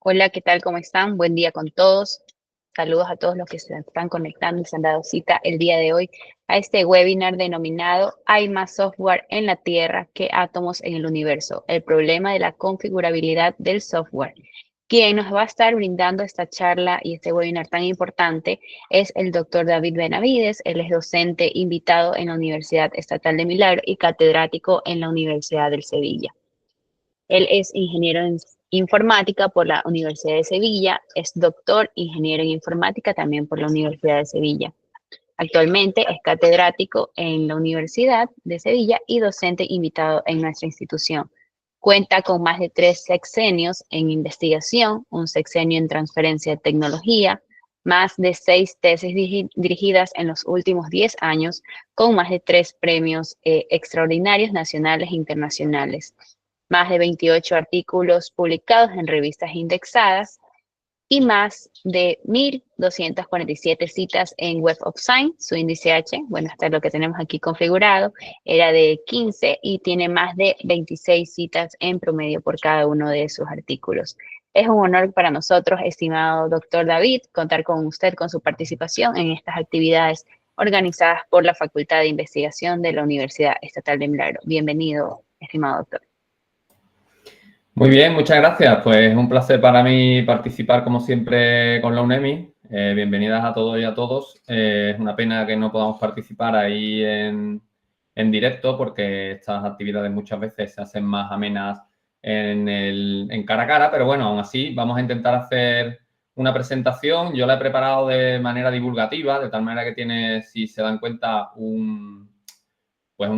Hola, ¿qué tal? ¿Cómo están? Buen día con todos. Saludos a todos los que se están conectando y se han dado cita el día de hoy a este webinar denominado Hay más software en la Tierra que átomos en el universo, el problema de la configurabilidad del software. Quien nos va a estar brindando esta charla y este webinar tan importante es el doctor David Benavides. Él es docente invitado en la Universidad Estatal de Milagro y catedrático en la Universidad del Sevilla. Él es ingeniero en informática por la Universidad de Sevilla, es doctor ingeniero en informática también por la Universidad de Sevilla. Actualmente es catedrático en la Universidad de Sevilla y docente invitado en nuestra institución. Cuenta con más de 3 sexenios en investigación, un sexenio en transferencia de tecnología, más de 6 tesis dirigidas en los últimos 10 años, con más de 3 premios extraordinarios nacionales e internacionales, más de 28 artículos publicados en revistas indexadas y más de 1.247 citas en Web of Science. Su índice H, bueno, hasta lo que tenemos aquí configurado, era de 15 y tiene más de 26 citas en promedio por cada uno de sus artículos. Es un honor para nosotros, estimado doctor David, contar con usted, con su participación en estas actividades organizadas por la Facultad de Investigación de la Universidad Estatal de Milagro. Bienvenido, estimado doctor. Muy bien, muchas gracias. Pues un placer para mí participar como siempre con la UNEMI. Bienvenidas a todos y a todos. Es una pena que no podamos participar ahí en directo porque estas actividades muchas veces se hacen más amenas en cara a cara, pero bueno, aún así vamos a intentar hacer una presentación. Yo la he preparado de manera divulgativa, de tal manera que tiene, si se dan cuenta, un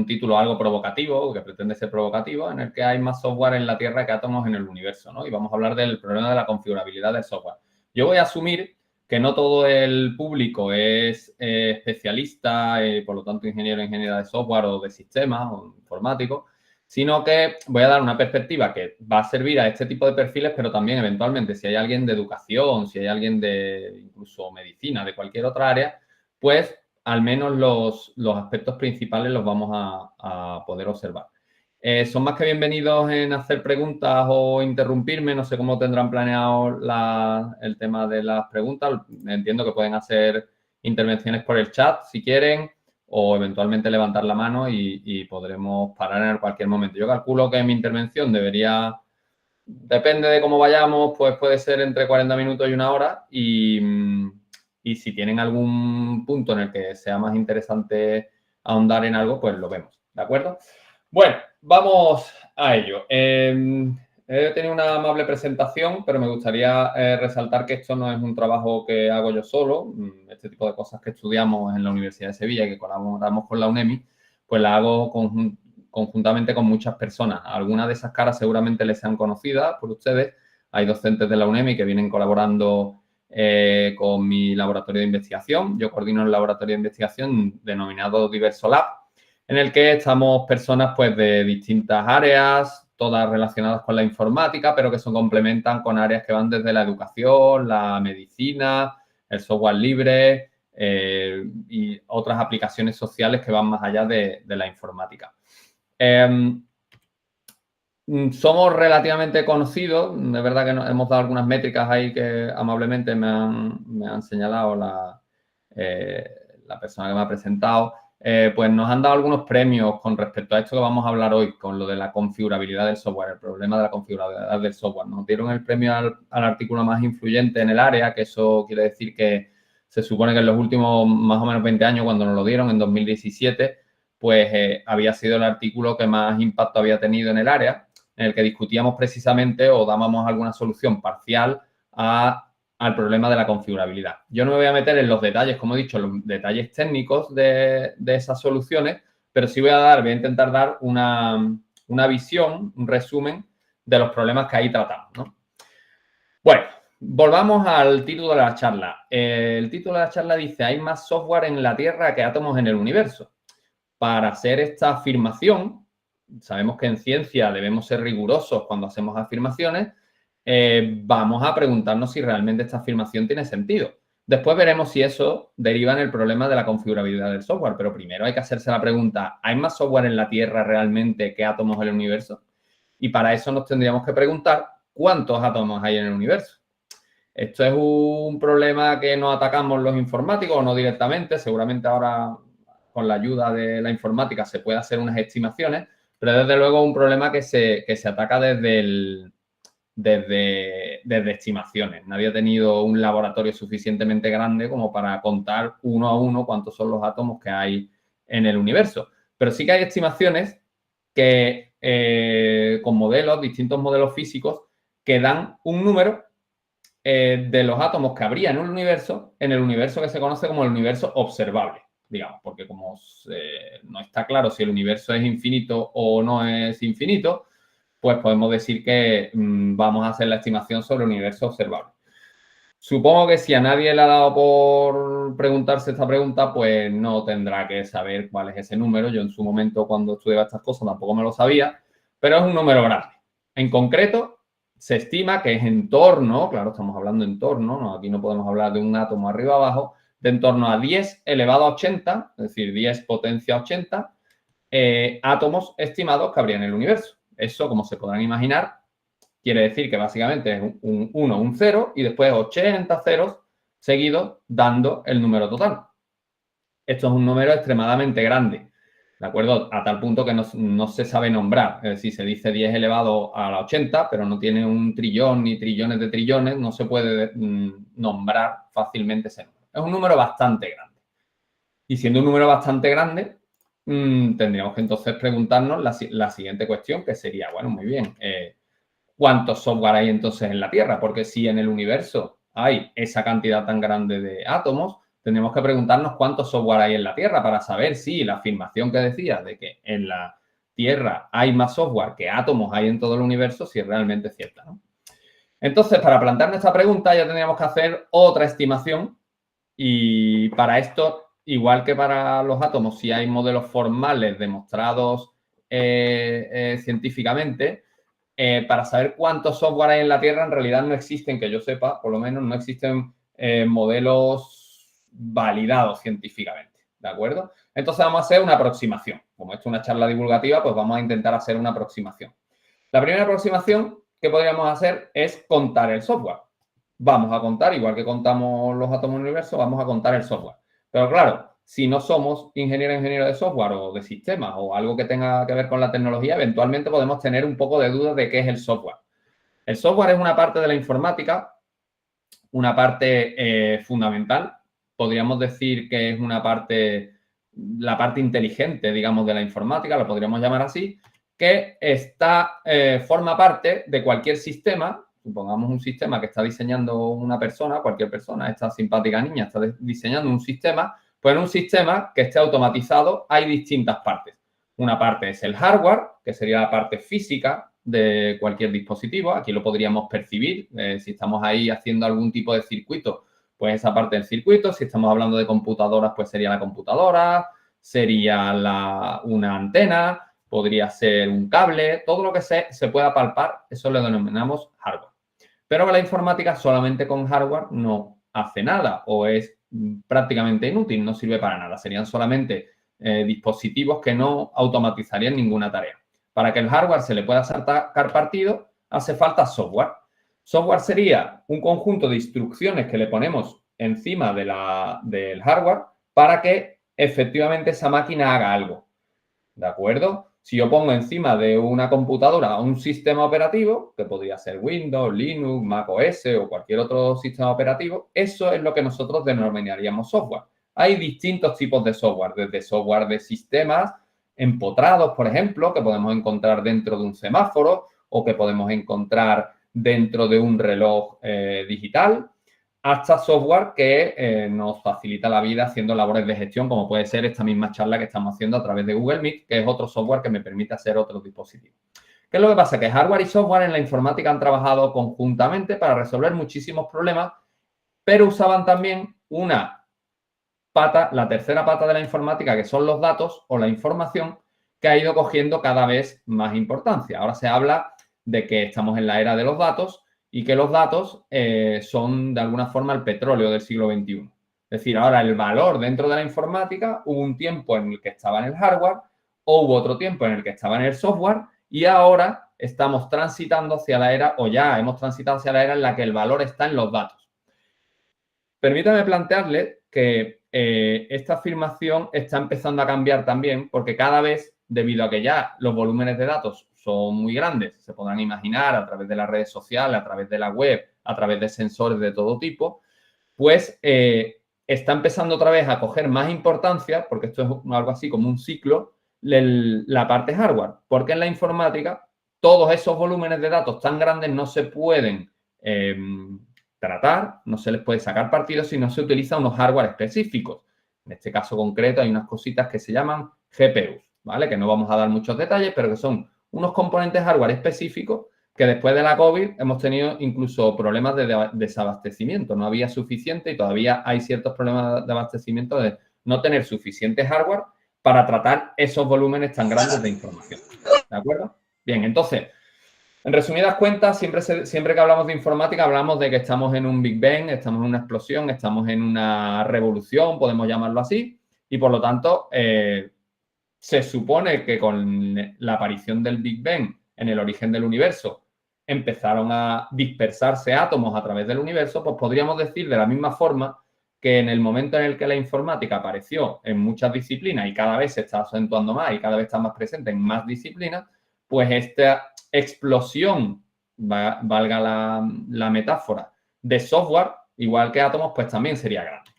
título algo provocativo, que pretende ser provocativo, en el que hay más software en la Tierra que átomos en el universo, ¿no? Y vamos a hablar del problema de la configurabilidad del software. Yo voy a asumir que no todo el público es especialista, por lo tanto ingeniera de software o de sistemas o informático, sino que voy a dar una perspectiva que va a servir a este tipo de perfiles, pero también eventualmente si hay alguien de educación, si hay alguien de incluso medicina, de cualquier otra área, pues al menos los aspectos principales los vamos a poder observar. Son más que bienvenidos en hacer preguntas o interrumpirme. No sé cómo tendrán planeado el tema de las preguntas. Entiendo que pueden hacer intervenciones por el chat si quieren o eventualmente levantar la mano y podremos parar en cualquier momento. Yo calculo que mi intervención depende de cómo vayamos, pues puede ser entre 40 minutos y 1 hora y si tienen algún punto en el que sea más interesante ahondar en algo, pues lo vemos, ¿de acuerdo? Bueno, vamos a ello. He tenido una amable presentación, pero me gustaría resaltar que esto no es un trabajo que hago yo solo. Este tipo de cosas que estudiamos en la Universidad de Sevilla y que colaboramos con la UNEMI, pues la hago conjuntamente con muchas personas. Algunas de esas caras seguramente les sean conocidas por ustedes. Hay docentes de la UNEMI que vienen colaborando con mi laboratorio de investigación. Yo coordino el laboratorio de investigación denominado Diverso Lab, en el que estamos personas pues de distintas áreas, todas relacionadas con la informática, pero que se complementan con áreas que van desde la educación, la medicina, el software libre y otras aplicaciones sociales que van más allá de la informática. Somos relativamente conocidos, de verdad que hemos dado algunas métricas ahí que amablemente me han señalado la persona que me ha presentado, pues nos han dado algunos premios con respecto a esto que vamos a hablar hoy, con lo de la configurabilidad del software, el problema de la configurabilidad del software. Nos dieron el premio al artículo más influyente en el área, que eso quiere decir que se supone que en los últimos más o menos 20 años, cuando nos lo dieron en 2017, pues había sido el artículo que más impacto había tenido en el área, en el que discutíamos precisamente o dábamos alguna solución parcial al problema de la configurabilidad. Yo no me voy a meter en los detalles, como he dicho, los detalles técnicos de esas soluciones, pero sí voy a intentar dar una visión, un resumen de los problemas que ahí tratamos, ¿no? Bueno, volvamos al título de la charla. El título de la charla dice: hay más software en la Tierra que átomos en el universo. Para hacer esta afirmación, sabemos que en ciencia debemos ser rigurosos cuando hacemos afirmaciones, vamos a preguntarnos si realmente esta afirmación tiene sentido. Después veremos si eso deriva en el problema de la configurabilidad del software, pero primero hay que hacerse la pregunta: ¿hay más software en la Tierra realmente que átomos en el universo? Y para eso nos tendríamos que preguntar cuántos átomos hay en el universo. Esto es un problema que nos atacamos los informáticos, o no directamente. Seguramente ahora, con la ayuda de la informática, se puede hacer unas estimaciones, pero desde luego es un problema que se ataca desde estimaciones. Nadie ha tenido un laboratorio suficientemente grande como para contar uno a uno cuántos son los átomos que hay en el universo. Pero sí que hay estimaciones que con modelos, distintos modelos físicos, que dan un número de los átomos que habría en el universo que se conoce como el universo observable, digamos, porque como no está claro si el universo es infinito o no es infinito, pues podemos decir que vamos a hacer la estimación sobre el universo observable. Supongo que si a nadie le ha dado por preguntarse esta pregunta, pues no tendrá que saber cuál es ese número. Yo en su momento, cuando estudiaba estas cosas, tampoco me lo sabía, pero es un número grande. En concreto, se estima que es en torno, claro, estamos hablando en torno, ¿no? Aquí no podemos hablar de un átomo arriba abajo, de en torno a 10 elevado a 80, es decir, 10 potencia 80, átomos estimados que habría en el universo. Eso, como se podrán imaginar, quiere decir que básicamente es un 1, un 0 y después 80 ceros seguidos dando el número total. Esto es un número extremadamente grande, ¿de acuerdo? A tal punto que no se sabe nombrar. Es decir, se dice 10 elevado a la 80, pero no tiene un trillón ni trillones de trillones, no se puede nombrar fácilmente ese número. Es un número bastante grande. Y siendo un número bastante grande, tendríamos que entonces preguntarnos la siguiente cuestión, que sería, bueno, muy bien, ¿cuántos software hay entonces en la Tierra? Porque si en el universo hay esa cantidad tan grande de átomos, tendremos que preguntarnos cuántos software hay en la Tierra para saber si la afirmación que decía de que en la Tierra hay más software que átomos hay en todo el universo, si es realmente cierta, ¿no? Entonces, para plantearnos esta pregunta ya tendríamos que hacer otra estimación y para esto, igual que para los átomos, si hay modelos formales demostrados científicamente, para saber cuántos software hay en la Tierra, en realidad no existen, que yo sepa, por lo menos no existen modelos validados científicamente, ¿de acuerdo? Entonces vamos a hacer una aproximación. Como esto es una charla divulgativa, pues vamos a intentar hacer una aproximación. La primera aproximación que podríamos hacer es contar el software. Vamos a contar, igual que contamos los átomos del universo, vamos a contar el software. Pero claro, si no somos ingeniero de software o de sistemas o algo que tenga que ver con la tecnología, eventualmente podemos tener un poco de dudas de qué es el software. El software es una parte de la informática, una parte fundamental. Podríamos decir que es una parte, la parte inteligente, digamos, de la informática, lo podríamos llamar así, que forma parte de cualquier sistema. Supongamos un sistema que está diseñando una persona, cualquier persona, esta simpática niña está diseñando un sistema, pues en un sistema que esté automatizado hay distintas partes. Una parte es el hardware, que sería la parte física de cualquier dispositivo. Aquí lo podríamos percibir. Si estamos ahí haciendo algún tipo de circuito, pues esa parte del circuito. Si estamos hablando de computadoras, pues sería la computadora, sería una antena, podría ser un cable. Todo lo que se pueda palpar, eso lo denominamos hardware. Pero la informática solamente con hardware no hace nada o es prácticamente inútil, no sirve para nada. Serían solamente dispositivos que no automatizarían ninguna tarea. Para que el hardware se le pueda sacar partido, hace falta software. Software sería un conjunto de instrucciones que le ponemos encima del hardware para que efectivamente esa máquina haga algo. ¿De acuerdo? Si yo pongo encima de una computadora un sistema operativo, que podría ser Windows, Linux, Mac OS o cualquier otro sistema operativo, eso es lo que nosotros denominaríamos software. Hay distintos tipos de software, desde software de sistemas empotrados, por ejemplo, que podemos encontrar dentro de un semáforo o que podemos encontrar dentro de un reloj digital, hasta software que nos facilita la vida haciendo labores de gestión, como puede ser esta misma charla que estamos haciendo a través de Google Meet, que es otro software que me permite hacer otros dispositivos. ¿Qué es lo que pasa? Que hardware y software en la informática han trabajado conjuntamente para resolver muchísimos problemas, pero usaban también una pata, la tercera pata de la informática, que son los datos o la información, que ha ido cogiendo cada vez más importancia. Ahora se habla de que estamos en la era de los datos y que los datos son, de alguna forma, el petróleo del siglo XXI. Es decir, ahora el valor dentro de la informática, hubo un tiempo en el que estaba en el hardware o hubo otro tiempo en el que estaba en el software y ahora estamos transitando hacia la era, o ya hemos transitado hacia la era en la que el valor está en los datos. Permítame plantearle que esta afirmación está empezando a cambiar también porque cada vez, debido a que ya los volúmenes de datos son muy grandes, se podrán imaginar a través de las redes sociales, a través de la web, a través de sensores de todo tipo, pues está empezando otra vez a coger más importancia, porque esto es algo así como un ciclo, la parte hardware. Porque en la informática todos esos volúmenes de datos tan grandes no se pueden tratar, no se les puede sacar partido si no se utilizan unos hardware específicos. En este caso concreto hay unas cositas que se llaman GPUs, ¿vale? Que no vamos a dar muchos detalles, pero que son unos componentes hardware específicos que después de la COVID hemos tenido incluso problemas de desabastecimiento. No había suficiente y todavía hay ciertos problemas de abastecimiento de no tener suficiente hardware para tratar esos volúmenes tan grandes de información. ¿De acuerdo? Bien, entonces, en resumidas cuentas, siempre que hablamos de informática hablamos de que estamos en un Big Bang, estamos en una explosión, estamos en una revolución, podemos llamarlo así, y por lo tanto se supone que con la aparición del Big Bang en el origen del universo empezaron a dispersarse átomos a través del universo, pues podríamos decir de la misma forma que en el momento en el que la informática apareció en muchas disciplinas y cada vez se está acentuando más y cada vez está más presente en más disciplinas, pues esta explosión, valga la metáfora, de software, igual que átomos, pues también sería grande.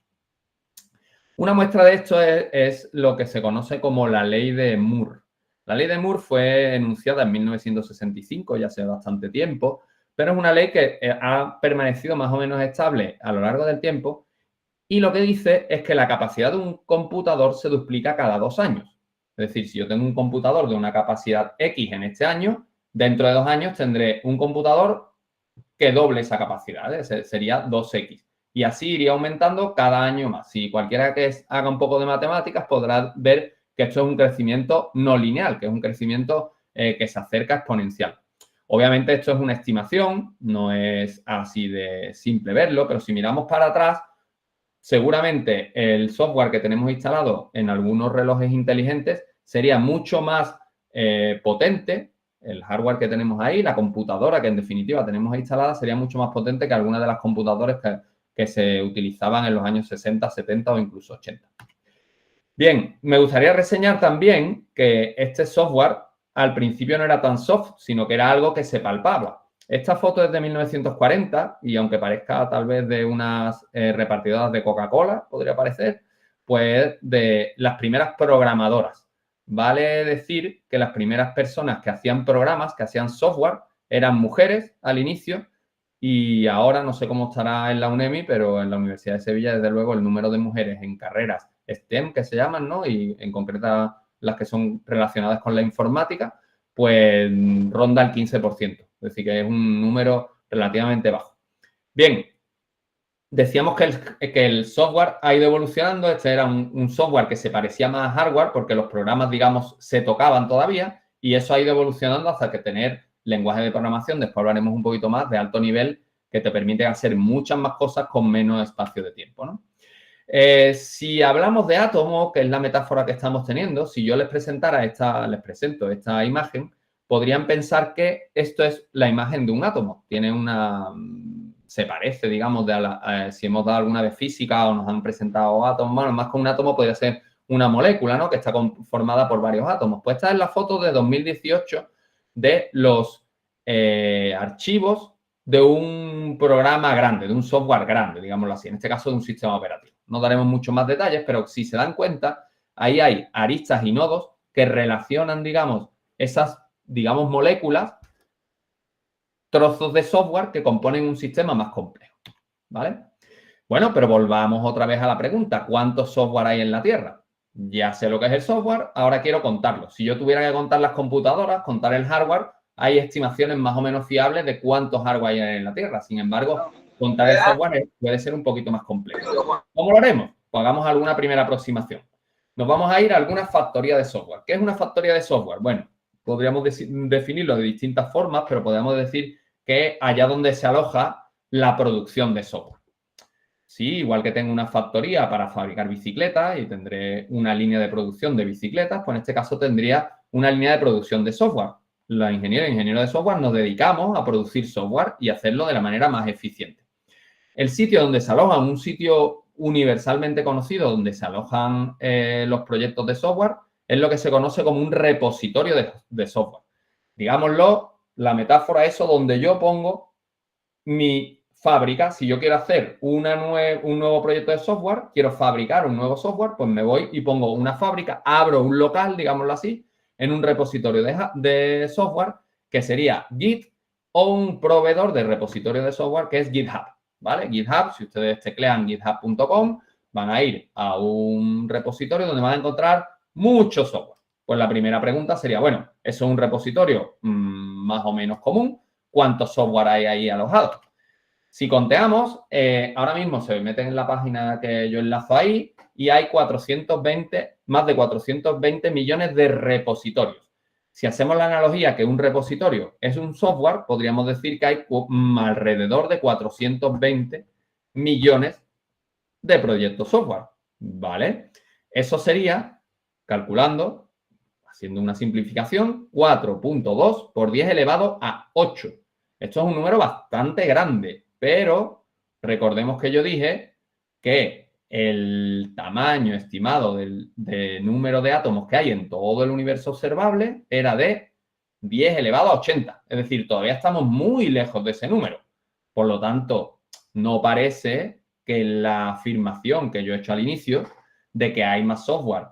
Una muestra de esto es lo que se conoce como la ley de Moore. La ley de Moore fue enunciada en 1965, ya hace bastante tiempo, pero es una ley que ha permanecido más o menos estable a lo largo del tiempo y lo que dice es que la capacidad de un computador se duplica cada 2 años. Es decir, si yo tengo un computador de una capacidad X en este año, dentro de 2 años tendré un computador que doble esa capacidad, sería 2X. Y así iría aumentando cada año más. Si cualquiera que haga un poco de matemáticas podrá ver que esto es un crecimiento no lineal, que es un crecimiento que se acerca exponencial. Obviamente esto es una estimación, no es así de simple verlo, pero si miramos para atrás, seguramente el software que tenemos instalado en algunos relojes inteligentes sería mucho más potente. El hardware que tenemos ahí, la computadora que en definitiva tenemos ahí instalada, sería mucho más potente que algunas de las computadoras que se utilizaban en los años 60, 70 o incluso 80. Bien, me gustaría reseñar también que este software al principio no era tan soft, sino que era algo que se palpaba. Esta foto es de 1940 y aunque parezca tal vez de unas repartidoras de Coca-Cola, podría parecer, pues de las primeras programadoras. Vale decir que las primeras personas que hacían programas, que hacían software, eran mujeres al inicio y ahora no sé cómo estará en la UNEMI, pero en la Universidad de Sevilla, desde luego, el número de mujeres en carreras STEM, que se llaman, ¿no? Y en concreto las que son relacionadas con la informática, pues ronda el 15%. Es decir, que es un número relativamente bajo. Bien, decíamos que el software ha ido evolucionando. Este era un software que se parecía más a hardware porque los programas, digamos, se tocaban todavía y eso ha ido evolucionando hasta que tener lenguaje de programación, después hablaremos un poquito más, de alto nivel, que te permite hacer muchas más cosas con menos espacio de tiempo, ¿no? Si hablamos de átomos, que es la metáfora que estamos teniendo, si yo les presento esta imagen, podrían pensar que esto es la imagen de un átomo. Tiene se parece, digamos, si hemos dado alguna vez física o nos han presentado átomos, bueno, más que un átomo podría ser una molécula, ¿no? Que está formada por varios átomos. Pues esta es la foto de 2018 de los archivos de un programa grande, de un software grande, digámoslo así, en este caso de un sistema operativo. No daremos muchos más detalles, pero si se dan cuenta, ahí hay aristas y nodos que relacionan, digamos, esas, digamos, moléculas, trozos de software que componen un sistema más complejo, ¿vale? Bueno, pero volvamos otra vez a la pregunta, ¿cuántos software hay en la Tierra? Ya sé lo que es el software, ahora quiero contarlo. Si yo tuviera que contar las computadoras, contar el hardware, hay estimaciones más o menos fiables de cuántos hardware hay en la Tierra. Sin embargo, contar el software puede ser un poquito más complejo. ¿Cómo lo haremos? Pues hagamos alguna primera aproximación. Nos vamos a ir a alguna factoría de software. ¿Qué es una factoría de software? Bueno, podríamos definirlo de distintas formas, pero podríamos decir que es allá donde se aloja la producción de software. Sí, igual que tengo una factoría para fabricar bicicletas y tendré una línea de producción de bicicletas, pues en este caso tendría una línea de producción de software. los ingenieros de software nos dedicamos a producir software y hacerlo de la manera más eficiente. El sitio donde se alojan, un sitio universalmente conocido donde se alojan los proyectos de software, es lo que se conoce como un repositorio de software. Digámoslo, la metáfora es eso donde yo pongo mi fábrica. Si yo quiero hacer un nuevo proyecto de software, quiero fabricar un nuevo software, pues me voy y pongo una fábrica, abro un local, digámoslo así, en un repositorio de software que sería Git o un proveedor de repositorio de software que es GitHub, ¿vale? GitHub, si ustedes teclean github.com, van a ir a un repositorio donde van a encontrar mucho software. Pues la primera pregunta sería, bueno, ¿eso es un repositorio más o menos común? ¿Cuántos software hay ahí alojados? Si conteamos, ahora mismo se meten en la página que yo enlazo ahí y hay más de 420 millones de repositorios. Si hacemos la analogía que un repositorio es un software, podríamos decir que hay alrededor de 420 millones de proyectos software, ¿vale? Eso sería, calculando, haciendo una simplificación, 4.2 por 10 elevado a 8. Esto es un número bastante grande, pero recordemos que yo dije que el tamaño estimado de número de átomos que hay en todo el universo observable era de 10 elevado a 80. Es decir, todavía estamos muy lejos de ese número. Por lo tanto, no parece que la afirmación que yo he hecho al inicio de que hay más software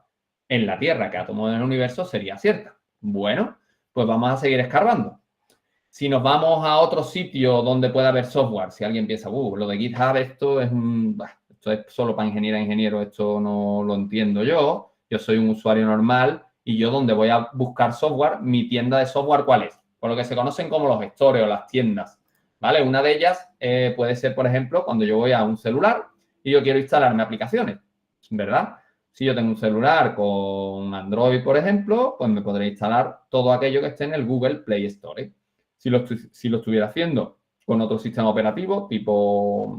en la Tierra que átomos en el universo sería cierta. Bueno, pues vamos a seguir escarbando. Si nos vamos a otro sitio donde pueda haber software, si alguien piensa, lo de GitHub, esto es solo para ingeniero, esto no lo entiendo yo soy un usuario normal y yo donde voy a buscar software, mi tienda de software, ¿cuál es? Por lo que se conocen como los stores o las tiendas, ¿vale? Una de ellas puede ser, por ejemplo, cuando yo voy a un celular y yo quiero instalarme aplicaciones, ¿verdad? Si yo tengo un celular con Android, por ejemplo, pues me podré instalar todo aquello que esté en el Google Play Store. Si lo estuviera haciendo con otro sistema operativo, tipo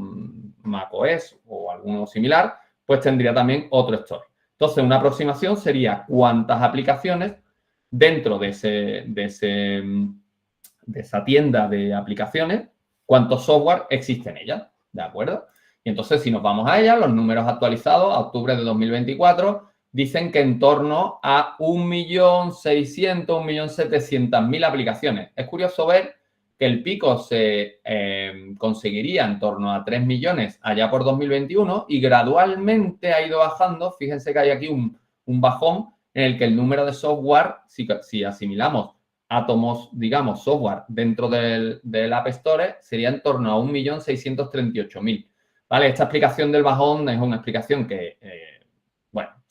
macOS o alguno similar, pues tendría también otro store. Entonces, una aproximación sería cuántas aplicaciones dentro de esa tienda de aplicaciones, cuántos software existen en ellas, ¿de acuerdo? Y entonces, si nos vamos a ella, los números actualizados a octubre de 2024 dicen que en torno a 1.600.000, 1.700.000 aplicaciones. Es curioso ver que el pico se conseguiría en torno a 3 millones allá por 2021 y gradualmente ha ido bajando. Fíjense que hay aquí un bajón en el que el número de software, si asimilamos átomos, digamos, software dentro del App Store, sería en torno a 1.638.000. ¿Vale? Esta explicación del bajón es una explicación que,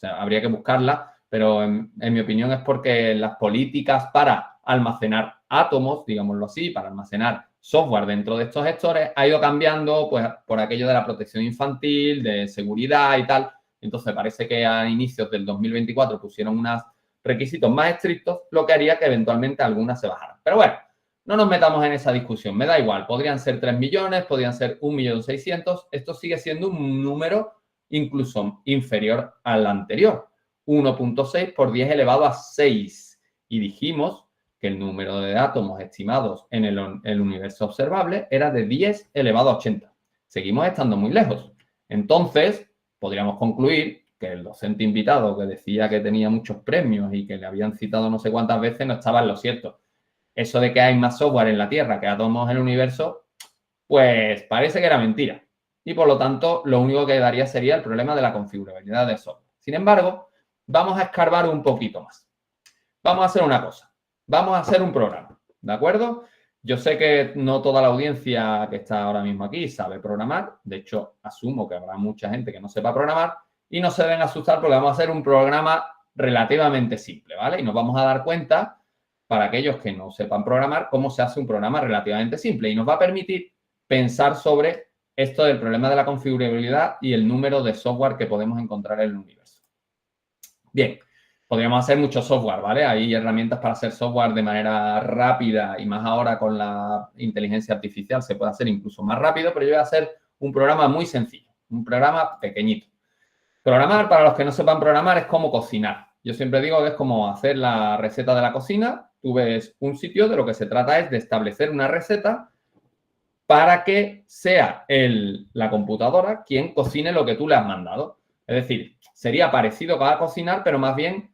habría que buscarla, pero en mi opinión es porque las políticas para almacenar átomos, digámoslo así, para almacenar software dentro de estos gestores, ha ido cambiando pues, por aquello de la protección infantil, de seguridad y tal. Entonces, parece que a inicios del 2024 pusieron unos requisitos más estrictos, lo que haría que eventualmente algunas se bajaran. Pero bueno, no nos metamos en esa discusión, me da igual. Podrían ser 3 millones, podrían ser 1.600.000. Esto sigue siendo un número incluso inferior al anterior. 1.6 por 10 elevado a 6. Y dijimos que el número de átomos estimados en el universo observable era de 10 elevado a 80. Seguimos estando muy lejos. Entonces, podríamos concluir que el docente invitado que decía que tenía muchos premios y que le habían citado no sé cuántas veces no estaba en lo cierto. Eso de que hay más software en la Tierra que átomos en el universo, pues parece que era mentira. Y por lo tanto, lo único que daría sería el problema de la configurabilidad del software. Sin embargo, vamos a escarbar un poquito más. Vamos a hacer una cosa. Vamos a hacer un programa, ¿de acuerdo? Yo sé que no toda la audiencia que está ahora mismo aquí sabe programar. De hecho, asumo que habrá mucha gente que no sepa programar y no se deben asustar porque vamos a hacer un programa relativamente simple, ¿vale? Y nos vamos a dar cuenta, para aquellos que no sepan programar, cómo se hace un programa relativamente simple y nos va a permitir pensar sobre esto del problema de la configurabilidad y el número de software que podemos encontrar en el universo. Bien, podríamos hacer mucho software, ¿vale? Hay herramientas para hacer software de manera rápida y más ahora con la inteligencia artificial se puede hacer incluso más rápido, pero yo voy a hacer un programa muy sencillo, un programa pequeñito. Programar, para los que no sepan programar, es como cocinar. Yo siempre digo que es como hacer la receta de la cocina. tú ves un sitio, de lo que se trata es de establecer una receta para que sea la computadora quien cocine lo que tú le has mandado. Es decir, sería parecido a cocinar, pero más bien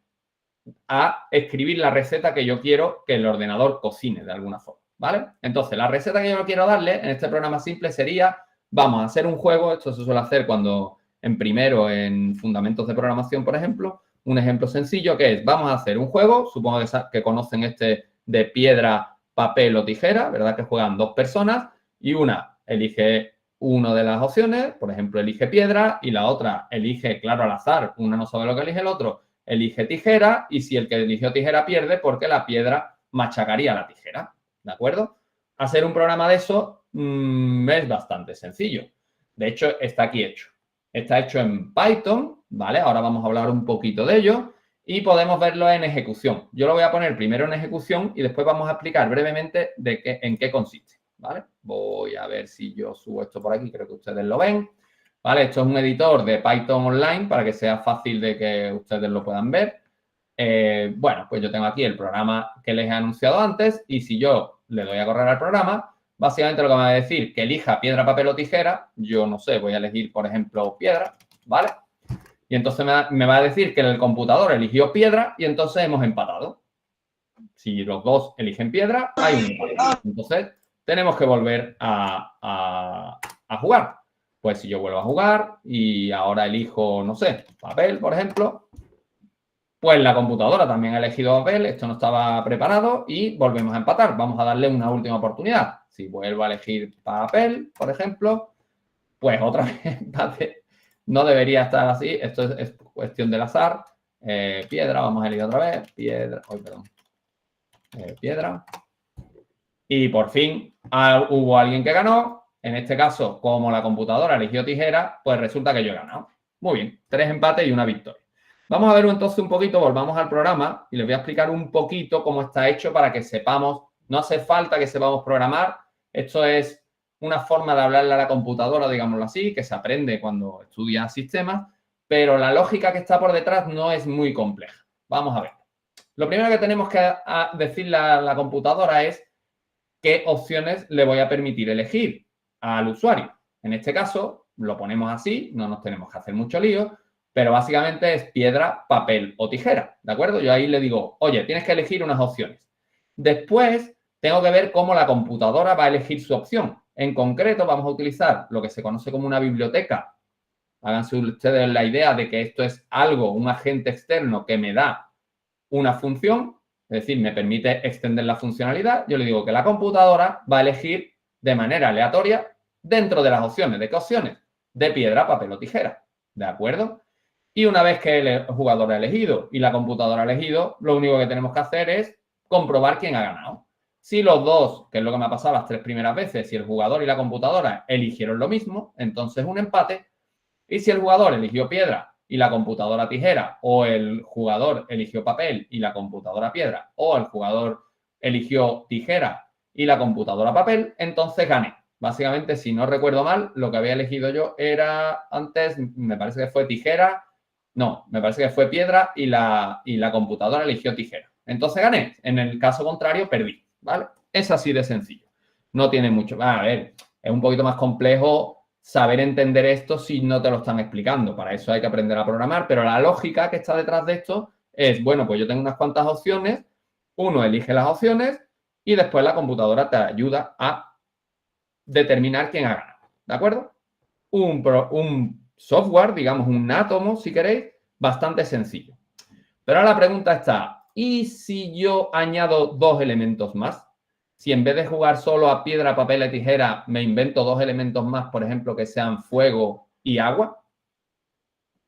a escribir la receta que yo quiero que el ordenador cocine de alguna forma, ¿vale? Entonces, la receta que yo quiero darle en este programa simple sería, vamos a hacer un juego, esto se suele hacer cuando en primero en fundamentos de programación, por ejemplo, un ejemplo sencillo que es, vamos a hacer un juego, supongo que conocen este de piedra, papel o tijera, ¿verdad? Que juegan dos personas y una elige una de las opciones, por ejemplo, elige piedra y la otra elige, claro, al azar, una no sabe lo que elige el otro, elige tijera y si el que eligió tijera pierde porque la piedra machacaría la tijera, ¿de acuerdo? Hacer un programa de eso es bastante sencillo. De hecho, está aquí hecho. Está hecho en Python, ¿vale? Ahora vamos a hablar un poquito de ello y podemos verlo en ejecución. Yo lo voy a poner primero en ejecución y después vamos a explicar brevemente en qué consiste, ¿vale? Voy a ver si yo subo esto por aquí, creo que ustedes lo ven. ¿Vale? Esto es un editor de Python online para que sea fácil de que ustedes lo puedan ver. Bueno, pues yo tengo aquí el programa que les he anunciado antes y si yo le doy a correr al programa, básicamente lo que me va a decir que elija piedra, papel o tijera, yo no sé, voy a elegir, por ejemplo, piedra, ¿vale? Y entonces me va a decir que el computador eligió piedra y entonces hemos empatado. Si los dos eligen piedra, hay un empate. Entonces, tenemos que volver a jugar. Pues si yo vuelvo a jugar y ahora elijo, no sé, papel, por ejemplo, pues la computadora también ha elegido papel, esto no estaba preparado y volvemos a empatar. Vamos a darle una última oportunidad. Si vuelvo a elegir papel, por ejemplo, pues otra vez empate. No debería estar así, esto es cuestión del azar. Piedra, vamos a elegir otra vez, piedra, perdón. Piedra. Y por fin hubo alguien que ganó. En este caso, como la computadora eligió tijera, pues resulta que yo he ganado. Muy bien, 3 empates y una victoria. Vamos a ver entonces un poquito, volvamos al programa y les voy a explicar un poquito cómo está hecho para que sepamos, no hace falta que sepamos programar. Esto es una forma de hablarle a la computadora, digámoslo así, que se aprende cuando estudias sistemas, pero la lógica que está por detrás no es muy compleja. Vamos a ver. Lo primero que tenemos que decirle a la computadora es qué opciones le voy a permitir elegir al usuario. En este caso, lo ponemos así, no nos tenemos que hacer mucho lío, pero básicamente es piedra, papel o tijera, ¿de acuerdo? Yo ahí le digo, oye, tienes que elegir unas opciones. Después, tengo que ver cómo la computadora va a elegir su opción. En concreto, vamos a utilizar lo que se conoce como una biblioteca. Háganse ustedes la idea de que esto es algo, un agente externo que me da una función, es decir, me permite extender la funcionalidad. Yo le digo que la computadora va a elegir de manera aleatoria dentro de las opciones. ¿De qué opciones? De piedra, papel o tijera. ¿De acuerdo? Y una vez que el jugador ha elegido y la computadora ha elegido, lo único que tenemos que hacer es comprobar quién ha ganado. Si los dos, que es lo que me ha pasado las 3 primeras veces, si el jugador y la computadora eligieron lo mismo, entonces un empate. Y si el jugador eligió piedra y la computadora tijera, o el jugador eligió papel y la computadora piedra, o el jugador eligió tijera y la computadora papel, entonces gané. Básicamente, si no recuerdo mal, lo que había elegido yo era antes, me parece que fue tijera, no, me parece que fue piedra y la computadora eligió tijera. Entonces gané. En el caso contrario, perdí, ¿vale? Es así de sencillo. No tiene mucho. A ver, es un poquito más complejo saber entender esto si no te lo están explicando. Para eso hay que aprender a programar, pero la lógica que está detrás de esto es, bueno, pues yo tengo unas cuantas opciones, uno elige las opciones y después la computadora te ayuda a determinar quién ha ganado, ¿de acuerdo? Un software, digamos un átomo, si queréis, bastante sencillo. Pero ahora la pregunta está, ¿y si yo añado 2 elementos más? Si en vez de jugar solo a piedra, papel y tijera, me invento 2 elementos más, por ejemplo, que sean fuego y agua,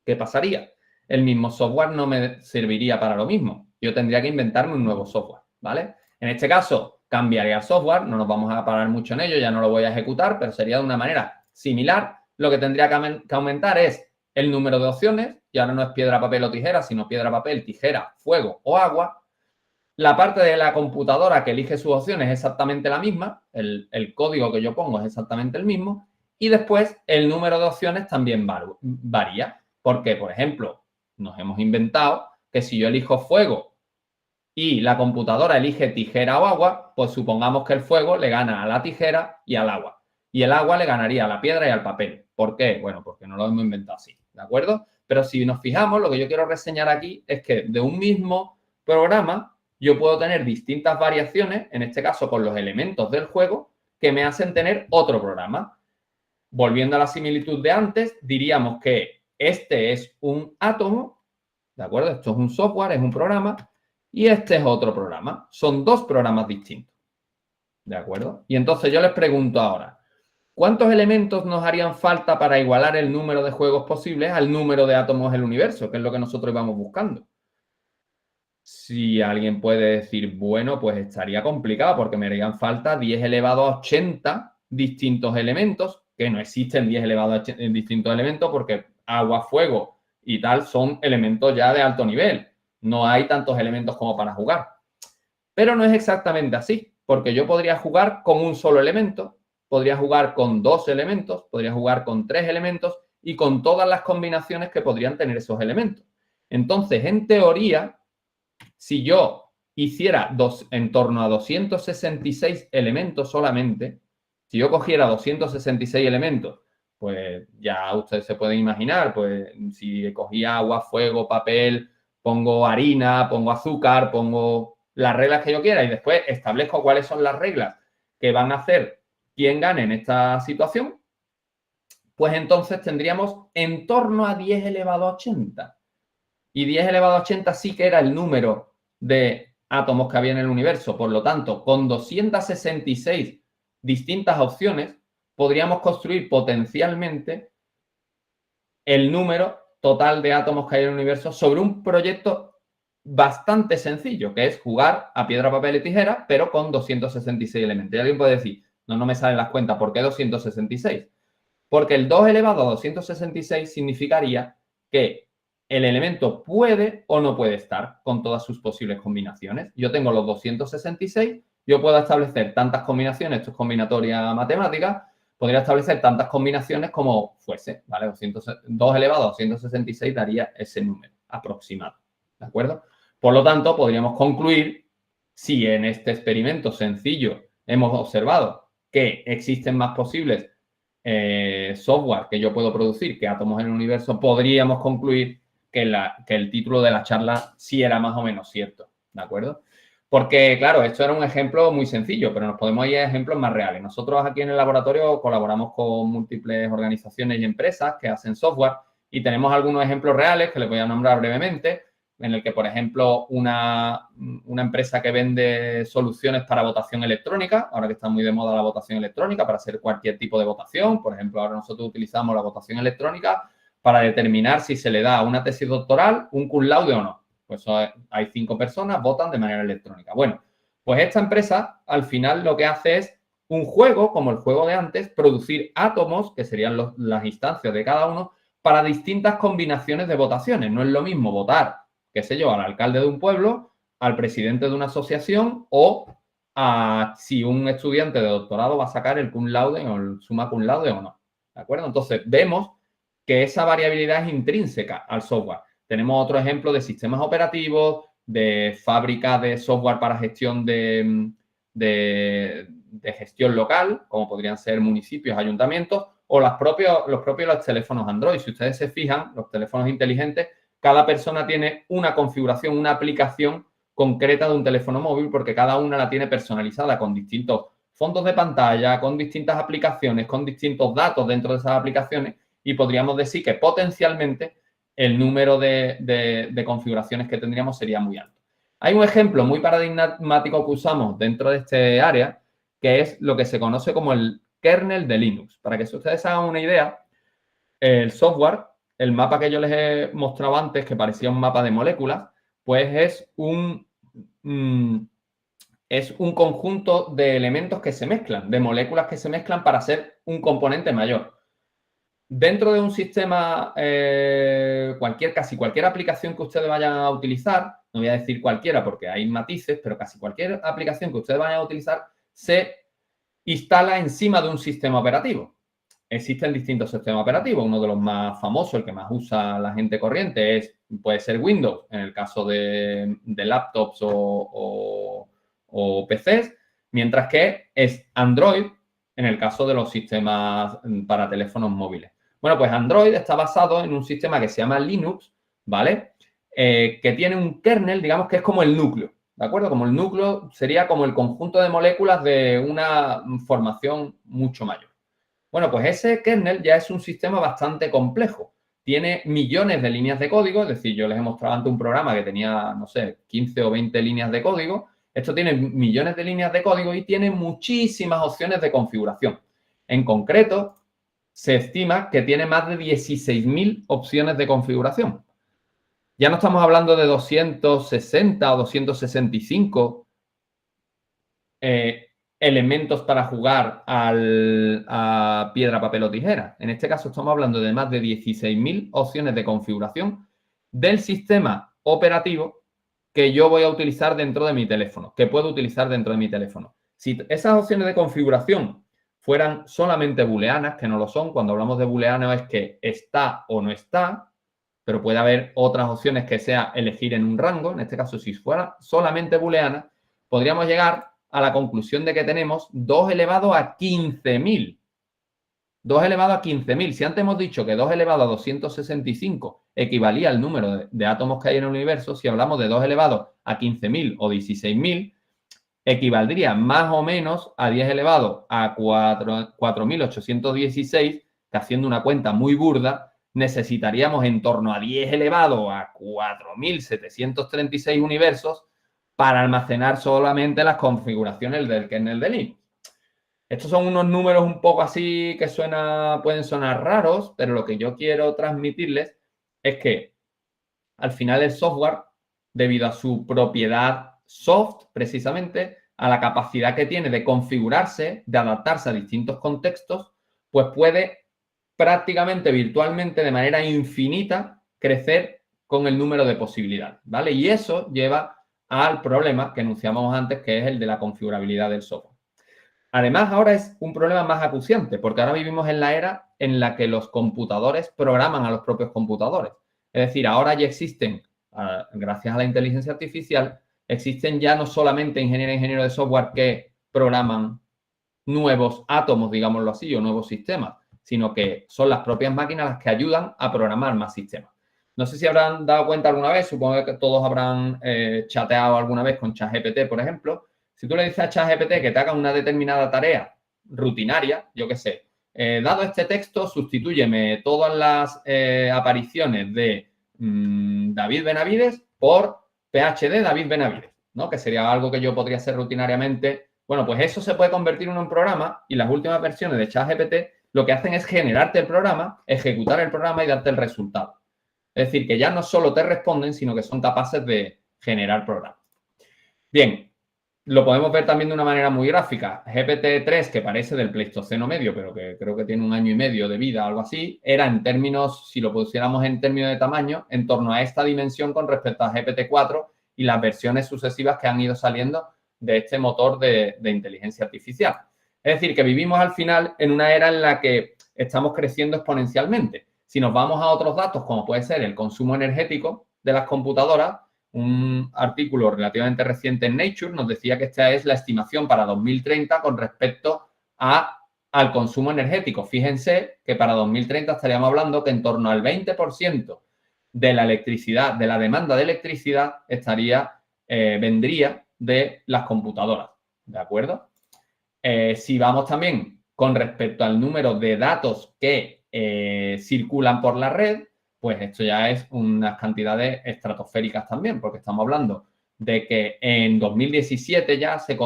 ¿qué pasaría? El mismo software no me serviría para lo mismo. Yo tendría que inventarme un nuevo software, ¿vale? En este caso, cambiaría el software, no nos vamos a parar mucho en ello, ya no lo voy a ejecutar, pero sería de una manera similar. Lo que tendría que aumentar es el número de opciones, y ahora no es piedra, papel o tijera, sino piedra, papel, tijera, fuego o agua. La parte de la computadora que elige sus opciones es exactamente la misma, el código que yo pongo es exactamente el mismo, y después el número de opciones también varía, porque, por ejemplo, nos hemos inventado que si yo elijo fuego y la computadora elige tijera o agua, pues supongamos que el fuego le gana a la tijera y al agua. Y el agua le ganaría a la piedra y al papel. ¿Por qué? Bueno, porque no lo hemos inventado así, ¿de acuerdo? Pero si nos fijamos, lo que yo quiero reseñar aquí es que de un mismo programa yo puedo tener distintas variaciones, en este caso con los elementos del juego, que me hacen tener otro programa. Volviendo a la similitud de antes, diríamos que este es un átomo, ¿de acuerdo? Esto es un software, es un programa, y este es otro programa. Son dos programas distintos, ¿de acuerdo? Y entonces yo les pregunto ahora, ¿cuántos elementos nos harían falta para igualar el número de juegos posibles al número de átomos del universo, que es lo que nosotros íbamos buscando? Si alguien puede decir, bueno, pues estaría complicado porque me harían falta 10 elevado a 80 distintos elementos, que no existen 10 elevado a 80 distintos elementos porque agua, fuego y tal son elementos ya de alto nivel. No hay tantos elementos como para jugar. Pero no es exactamente así, porque yo podría jugar con un solo elemento, podría jugar con 2 elementos, podría jugar con 3 elementos y con todas las combinaciones que podrían tener esos elementos. Entonces, en teoría, si yo hiciera en torno a 266 elementos solamente, si yo cogiera 266 elementos, pues ya ustedes se pueden imaginar, pues si cogía agua, fuego, papel, pongo harina, pongo azúcar, pongo las reglas que yo quiera y después establezco cuáles son las reglas que van a hacer quien gane en esta situación, pues entonces tendríamos en torno a 10 elevado a 80. Y 10 elevado a 80 sí que era el número de átomos que había en el universo. Por lo tanto, con 266 distintas opciones, podríamos construir potencialmente el número total de átomos que hay en el universo sobre un proyecto bastante sencillo, que es jugar a piedra, papel y tijera, pero con 266 elementos. Y alguien puede decir, no me salen las cuentas, ¿por qué 266? Porque el 2 elevado a 266 significaría que el elemento puede o no puede estar con todas sus posibles combinaciones. Yo tengo los 266, yo puedo establecer tantas combinaciones, esto es combinatoria matemática, podría establecer tantas combinaciones como fuese, ¿vale? 2 elevado a 266 daría ese número aproximado, ¿de acuerdo? Por lo tanto, podríamos concluir, si en este experimento sencillo hemos observado que existen más posibles software que yo puedo producir que átomos en el universo, podríamos concluir que el título de la charla sí era más o menos cierto, ¿de acuerdo? Porque, claro, esto era un ejemplo muy sencillo, pero nos podemos ir a ejemplos más reales. Nosotros aquí en el laboratorio colaboramos con múltiples organizaciones y empresas que hacen software y tenemos algunos ejemplos reales que les voy a nombrar brevemente, en el que, por ejemplo, una empresa que vende soluciones para votación electrónica, ahora que está muy de moda la votación electrónica, para hacer cualquier tipo de votación. Por ejemplo, ahora nosotros utilizamos la votación electrónica para determinar si se le da a una tesis doctoral un cum laude o no. Pues hay 5 personas, votan de manera electrónica. Bueno, pues esta empresa al final lo que hace es un juego, como el juego de antes, producir átomos, que serían las instancias de cada uno, para distintas combinaciones de votaciones. No es lo mismo votar, qué sé yo, al alcalde de un pueblo, al presidente de una asociación o a si un estudiante de doctorado va a sacar el cum laude o el summa cum laude o no. ¿De acuerdo? Entonces, vemos que esa variabilidad es intrínseca al software. Tenemos otro ejemplo de sistemas operativos, de fábricas de software para gestión de gestión local, como podrían ser municipios, ayuntamientos, o los propios teléfonos Android. Si ustedes se fijan, los teléfonos inteligentes, cada persona tiene una configuración, una aplicación concreta de un teléfono móvil, porque cada una la tiene personalizada con distintos fondos de pantalla, con distintas aplicaciones, con distintos datos dentro de esas aplicaciones, y podríamos decir que potencialmente el número de configuraciones que tendríamos sería muy alto. Hay un ejemplo muy paradigmático que usamos dentro de este área, que es lo que se conoce como el kernel de Linux. Para que ustedes hagan una idea, el software, el mapa que yo les he mostrado antes, que parecía un mapa de moléculas, pues es un conjunto de elementos que se mezclan, de moléculas que se mezclan para ser un componente mayor. Dentro de un sistema, casi cualquier aplicación que ustedes vayan a utilizar, no voy a decir cualquiera porque hay matices, pero casi cualquier aplicación que ustedes vayan a utilizar se instala encima de un sistema operativo. Existen distintos sistemas operativos. Uno de los más famosos, el que más usa la gente corriente, es puede ser Windows en el caso de laptops o PCs, mientras que es Android en el caso de los sistemas para teléfonos móviles. Bueno, pues Android está basado en un sistema que se llama Linux, ¿vale? Que tiene un kernel, digamos que es como el núcleo, ¿de acuerdo? Como el núcleo sería como el conjunto de moléculas de una formación mucho mayor. Bueno, pues ese kernel ya es un sistema bastante complejo. Tiene millones de líneas de código, es decir, yo les he mostrado antes un programa que tenía, no sé, 15 o 20 líneas de código. Esto tiene millones de líneas de código y tiene muchísimas opciones de configuración. En concreto, se estima que tiene más de 16.000 opciones de configuración. Ya no estamos hablando de 260 o 265 elementos para jugar a piedra, papel o tijera. En este caso estamos hablando de más de 16.000 opciones de configuración del sistema operativo que yo voy a utilizar dentro de mi teléfono, que puedo utilizar dentro de mi teléfono. Si esas opciones de configuración fueran solamente booleanas, que no lo son, cuando hablamos de booleano es que está o no está, pero puede haber otras opciones que sea elegir en un rango. En este caso, si fuera solamente booleana, podríamos llegar a la conclusión de que tenemos 2 elevado a 15.000. 2 elevado a 15.000. Si antes hemos dicho que 2 elevado a 265 equivalía al número de átomos que hay en el universo, si hablamos de 2 elevado a 15.000 o 16.000, equivaldría más o menos a 10 elevado a 4.816, que haciendo una cuenta muy burda, necesitaríamos en torno a 10 elevado a 4.736 universos para almacenar solamente las configuraciones del kernel de Linux. Estos son unos números un poco así que pueden sonar raros, pero lo que yo quiero transmitirles es que al final el software, debido a su propiedad soft, precisamente, a la capacidad que tiene de configurarse, de adaptarse a distintos contextos, pues puede prácticamente virtualmente, de manera infinita, crecer con el número de posibilidades, ¿vale? Y eso lleva al problema que enunciamos antes, que es el de la configurabilidad del software. Además, ahora es un problema más acuciante, porque ahora vivimos en la era en la que los computadores programan a los propios computadores. Es decir, ahora ya existen, gracias a la inteligencia artificial, existen ya no solamente ingenieros de software que programan nuevos átomos, digámoslo así, o nuevos sistemas, sino que son las propias máquinas las que ayudan a programar más sistemas. No sé si habrán dado cuenta alguna vez, supongo que todos habrán chateado alguna vez con ChatGPT, por ejemplo. Si tú le dices a ChatGPT que te haga una determinada tarea rutinaria, yo qué sé, dado este texto, sustitúyeme todas las apariciones de David Benavides por PhD David Benavides, ¿no? Que sería algo que yo podría hacer rutinariamente. Bueno, pues eso se puede convertir en un programa y las últimas versiones de ChatGPT lo que hacen es generarte el programa, ejecutar el programa y darte el resultado. Es decir, que ya no solo te responden, sino que son capaces de generar programas. Bien, lo podemos ver también de una manera muy gráfica. GPT-3, que parece del Pleistoceno medio, pero que creo que tiene 1 año y medio de vida, algo así, era en términos, si lo pusiéramos en términos de tamaño, en torno a esta dimensión con respecto a GPT-4 y las versiones sucesivas que han ido saliendo de este motor de inteligencia artificial. Es decir, que vivimos al final en una era en la que estamos creciendo exponencialmente. Si nos vamos a otros datos, como puede ser el consumo energético de las computadoras, un artículo relativamente reciente en Nature nos decía que esta es la estimación para 2030 con respecto al consumo energético. Fíjense que para 2030 estaríamos hablando que en torno al 20% de la electricidad, de la demanda de electricidad, vendría de las computadoras, ¿de acuerdo? Si vamos también con respecto al número de datos que circulan por la red, pues esto ya es unas cantidades estratosféricas también, porque estamos hablando de que en 2017 ya se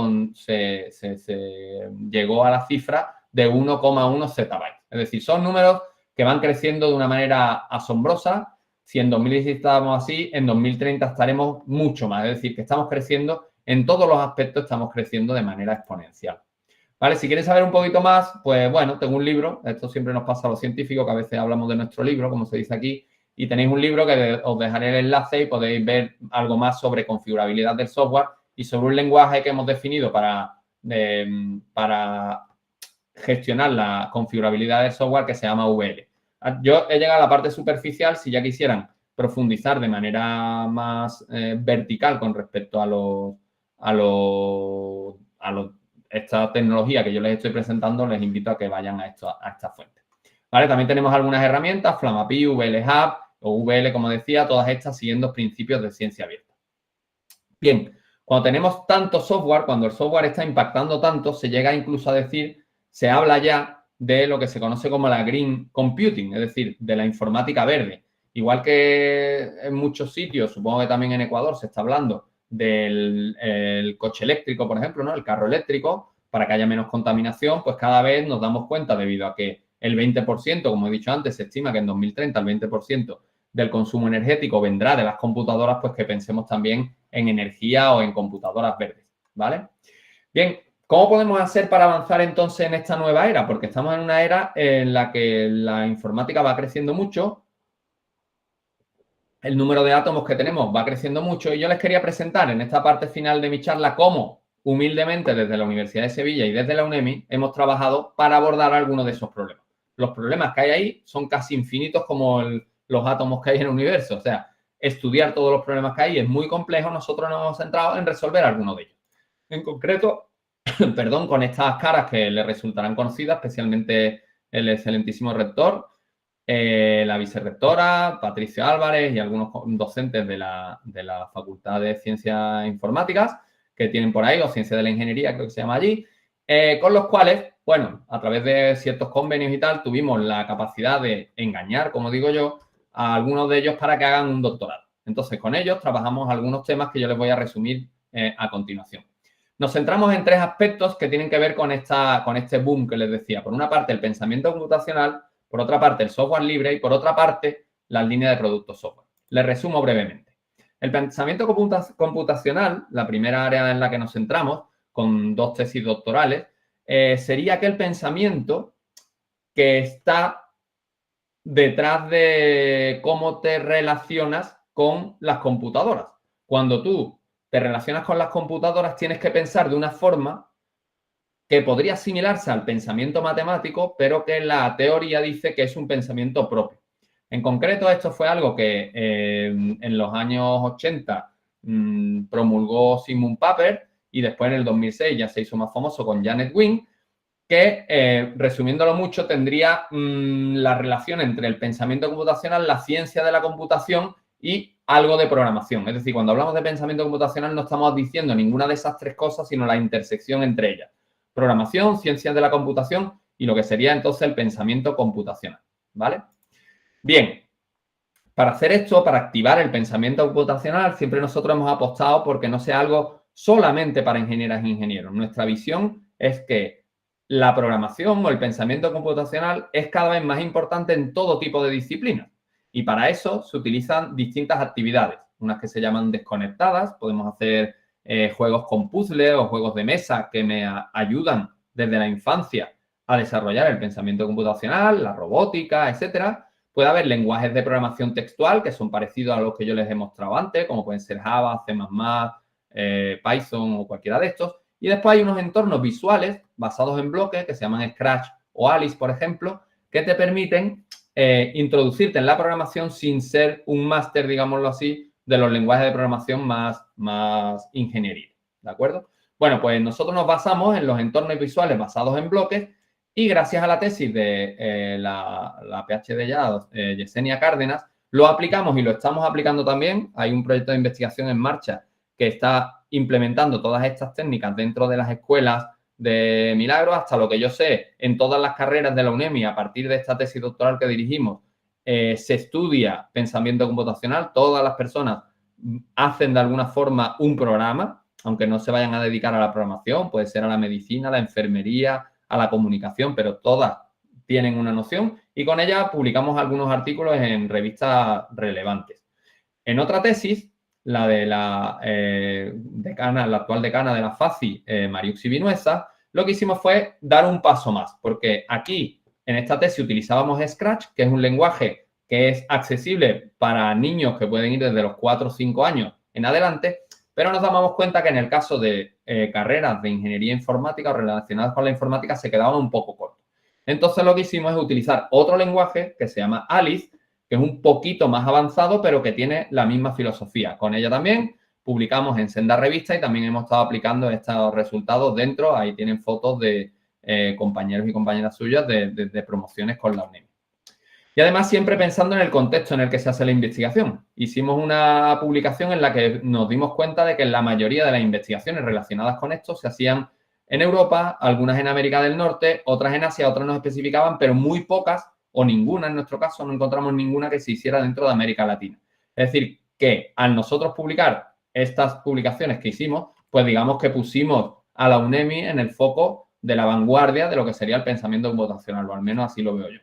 llegó a la cifra de 1,1 zettabytes. Es decir, son números que van creciendo de una manera asombrosa. Si en 2017 estábamos así, en 2030 estaremos mucho más. Es decir, que estamos creciendo en todos los aspectos, estamos creciendo de manera exponencial. ¿Vale? Si quieres saber un poquito más, pues bueno, tengo un libro. Esto siempre nos pasa a los científicos, que a veces hablamos de nuestro libro, como se dice aquí, y tenéis un libro que os dejaré el enlace y podéis ver algo más sobre configurabilidad del software y sobre un lenguaje que hemos definido para gestionar la configurabilidad del software que se llama VL. Yo he llegado a la parte superficial. Si ya quisieran profundizar de manera más vertical con respecto esta tecnología que yo les estoy presentando, les invito a que vayan a esta fuente. ¿Vale? También tenemos algunas herramientas, Flamapi, VL Hub o VL, como decía, todas estas siguiendo principios de ciencia abierta. Bien, cuando tenemos tanto software, cuando el software está impactando tanto, se llega incluso a decir, se habla ya de lo que se conoce como la green computing, es decir, de la informática verde. Igual que en muchos sitios, supongo que también en Ecuador se está hablando del coche eléctrico, por ejemplo, ¿no? El carro eléctrico, para que haya menos contaminación, pues cada vez nos damos cuenta, debido a que el 20%, como he dicho antes, se estima que en 2030 el 20% del consumo energético vendrá de las computadoras, pues que pensemos también en energía o en computadoras verdes, ¿vale? Bien, ¿cómo podemos hacer para avanzar entonces en esta nueva era? Porque estamos en una era en la que la informática va creciendo mucho, el número de átomos que tenemos va creciendo mucho y yo les quería presentar en esta parte final de mi charla cómo humildemente desde la Universidad de Sevilla y desde la UNEMI hemos trabajado para abordar algunos de esos problemas. Los problemas que hay ahí son casi infinitos como los átomos que hay en el universo. O sea, estudiar todos los problemas que hay es muy complejo. Nosotros nos hemos centrado en resolver algunos de ellos. En concreto, perdón, con estas caras que les resultarán conocidas, especialmente el excelentísimo rector, la vicerrectora, Patricio Álvarez y algunos docentes de la Facultad de Ciencias Informáticas que tienen por ahí, o Ciencia de la Ingeniería, creo que se llama allí, con los cuales, bueno, a través de ciertos convenios y tal, tuvimos la capacidad de engañar, como digo yo, a algunos de ellos para que hagan un doctorado. Entonces, con ellos trabajamos algunos temas que yo les voy a resumir a continuación. Nos centramos en tres aspectos que tienen que ver con este boom que les decía. Por una parte, el pensamiento computacional, por otra parte, el software libre y por otra parte, las líneas de productos software. Les resumo brevemente. El pensamiento computacional, la primera área en la que nos centramos, con 2 tesis doctorales, sería aquel pensamiento que está detrás de cómo te relacionas con las computadoras. Cuando tú te relacionas con las computadoras, tienes que pensar de una forma que podría asimilarse al pensamiento matemático, pero que la teoría dice que es un pensamiento propio. En concreto, esto fue algo que en los años 80 promulgó Sigmund Papert y después en el 2006 ya se hizo más famoso con Janet Wing, que, resumiéndolo mucho, tendría la relación entre el pensamiento computacional, la ciencia de la computación y algo de programación. Es decir, cuando hablamos de pensamiento computacional no estamos diciendo ninguna de esas tres cosas, sino la intersección entre ellas. Programación, ciencias de la computación y lo que sería entonces el pensamiento computacional, ¿vale? Bien, para hacer esto, para activar el pensamiento computacional, siempre nosotros hemos apostado porque no sea algo solamente para ingenieras e ingenieros. Nuestra visión es que la programación o el pensamiento computacional es cada vez más importante en todo tipo de disciplinas. Y para eso se utilizan distintas actividades, unas que se llaman desconectadas, podemos hacer juegos con puzzles o juegos de mesa que me ayudan desde la infancia a desarrollar el pensamiento computacional, la robótica, etcétera. Puede haber lenguajes de programación textual que son parecidos a los que yo les he mostrado antes, como pueden ser Java, C++, Python o cualquiera de estos. Y después hay unos entornos visuales basados en bloques que se llaman Scratch o Alice, por ejemplo, que te permiten introducirte en la programación sin ser un máster, digámoslo así, de los lenguajes de programación más ingeniería, ¿de acuerdo? Bueno, pues nosotros nos basamos en los entornos visuales basados en bloques y gracias a la tesis de la PhD ya, Yesenia Cárdenas, lo aplicamos y lo estamos aplicando también. Hay un proyecto de investigación en marcha que está implementando todas estas técnicas dentro de las escuelas de Milagros, hasta lo que yo sé, en todas las carreras de la UNEMI, a partir de esta tesis doctoral que dirigimos, se estudia pensamiento computacional. Todas las personas hacen de alguna forma un programa, aunque no se vayan a dedicar a la programación, puede ser a la medicina, a la enfermería, a la comunicación, pero todas tienen una noción y con ella publicamos algunos artículos en revistas relevantes. En otra tesis, la de la decana, la actual decana de la FACI, Mariuxi Vinuesa, lo que hicimos fue dar un paso más, porque aquí en esta tesis utilizábamos Scratch, que es un lenguaje que es accesible para niños que pueden ir desde los 4 o 5 años en adelante, pero nos dábamos cuenta que en el caso de carreras de ingeniería informática o relacionadas con la informática se quedaban un poco cortos. Entonces lo que hicimos es utilizar otro lenguaje que se llama Alice, que es un poquito más avanzado, pero que tiene la misma filosofía. Con ella también publicamos en sendas revistas y también hemos estado aplicando estos resultados dentro. Ahí tienen fotos de compañeros y compañeras suyas de promociones con la UNEMI. Y además siempre pensando en el contexto en el que se hace la investigación. Hicimos una publicación en la que nos dimos cuenta de que la mayoría de las investigaciones relacionadas con esto se hacían en Europa, algunas en América del Norte, otras en Asia, otras nos especificaban, pero muy pocas o ninguna, en nuestro caso, no encontramos ninguna que se hiciera dentro de América Latina. Es decir, que al nosotros publicar estas publicaciones que hicimos, pues digamos que pusimos a la UNEMI en el foco de la vanguardia de lo que sería el pensamiento computacional, o al menos así lo veo yo.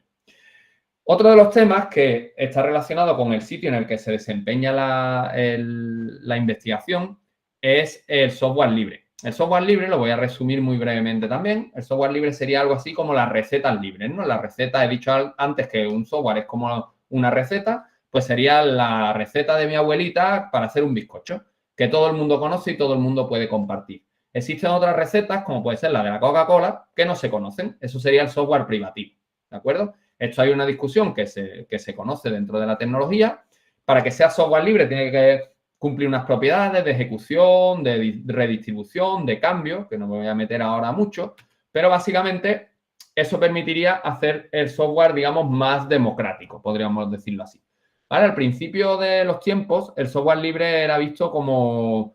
Otro de los temas que está relacionado con el sitio en el que se desempeña la investigación es el software libre. El software libre, lo voy a resumir muy brevemente también, el software libre sería algo así como las recetas libres, ¿no? La receta, he dicho antes que un software es como una receta, pues sería la receta de mi abuelita para hacer un bizcocho, que todo el mundo conoce y todo el mundo puede compartir. Existen otras recetas, como puede ser la de la Coca-Cola, que no se conocen. Eso sería el software privativo, ¿de acuerdo? Esto hay una discusión que se conoce dentro de la tecnología. Para que sea software libre tiene que cumplir unas propiedades de ejecución, de redistribución, de cambio, que no me voy a meter ahora mucho, pero básicamente eso permitiría hacer el software, digamos, más democrático, podríamos decirlo así. ¿Vale? Al principio de los tiempos, el software libre era visto como,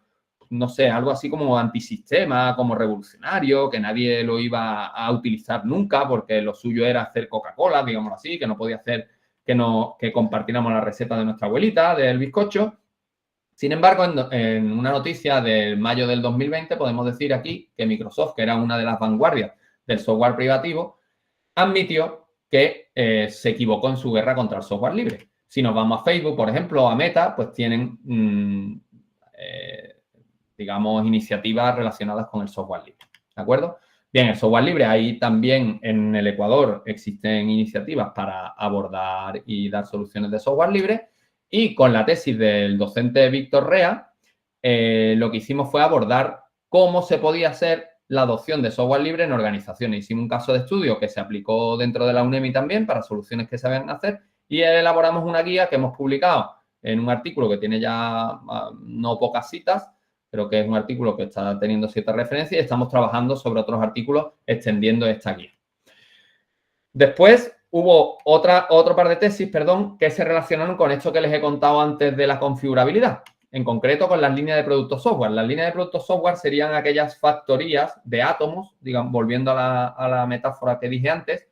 no sé, algo así como antisistema, como revolucionario, que nadie lo iba a utilizar nunca porque lo suyo era hacer Coca-Cola, digamos así, que no podía hacer que compartiéramos la receta de nuestra abuelita, del bizcocho. Sin embargo, en una noticia del mayo del 2020 podemos decir aquí que Microsoft, que era una de las vanguardias del software privativo, admitió que se equivocó en su guerra contra el software libre. Si nos vamos a Facebook, por ejemplo, o a Meta, pues tienen digamos, iniciativas relacionadas con el software libre, ¿de acuerdo? Bien, el software libre, ahí también en el Ecuador existen iniciativas para abordar y dar soluciones de software libre y con la tesis del docente Víctor Rea, lo que hicimos fue abordar cómo se podía hacer la adopción de software libre en organizaciones. Hicimos un caso de estudio que se aplicó dentro de la UNEMI también para soluciones que se habían hacer y elaboramos una guía que hemos publicado en un artículo que tiene ya no pocas citas, pero que es un artículo que está teniendo cierta referencia y estamos trabajando sobre otros artículos extendiendo esta guía. Después hubo otro par de tesis, que se relacionaron con esto que les he contado antes de la configurabilidad, en concreto con las líneas de productos software. Las líneas de productos software serían aquellas factorías de átomos, digamos, volviendo a la metáfora que dije antes,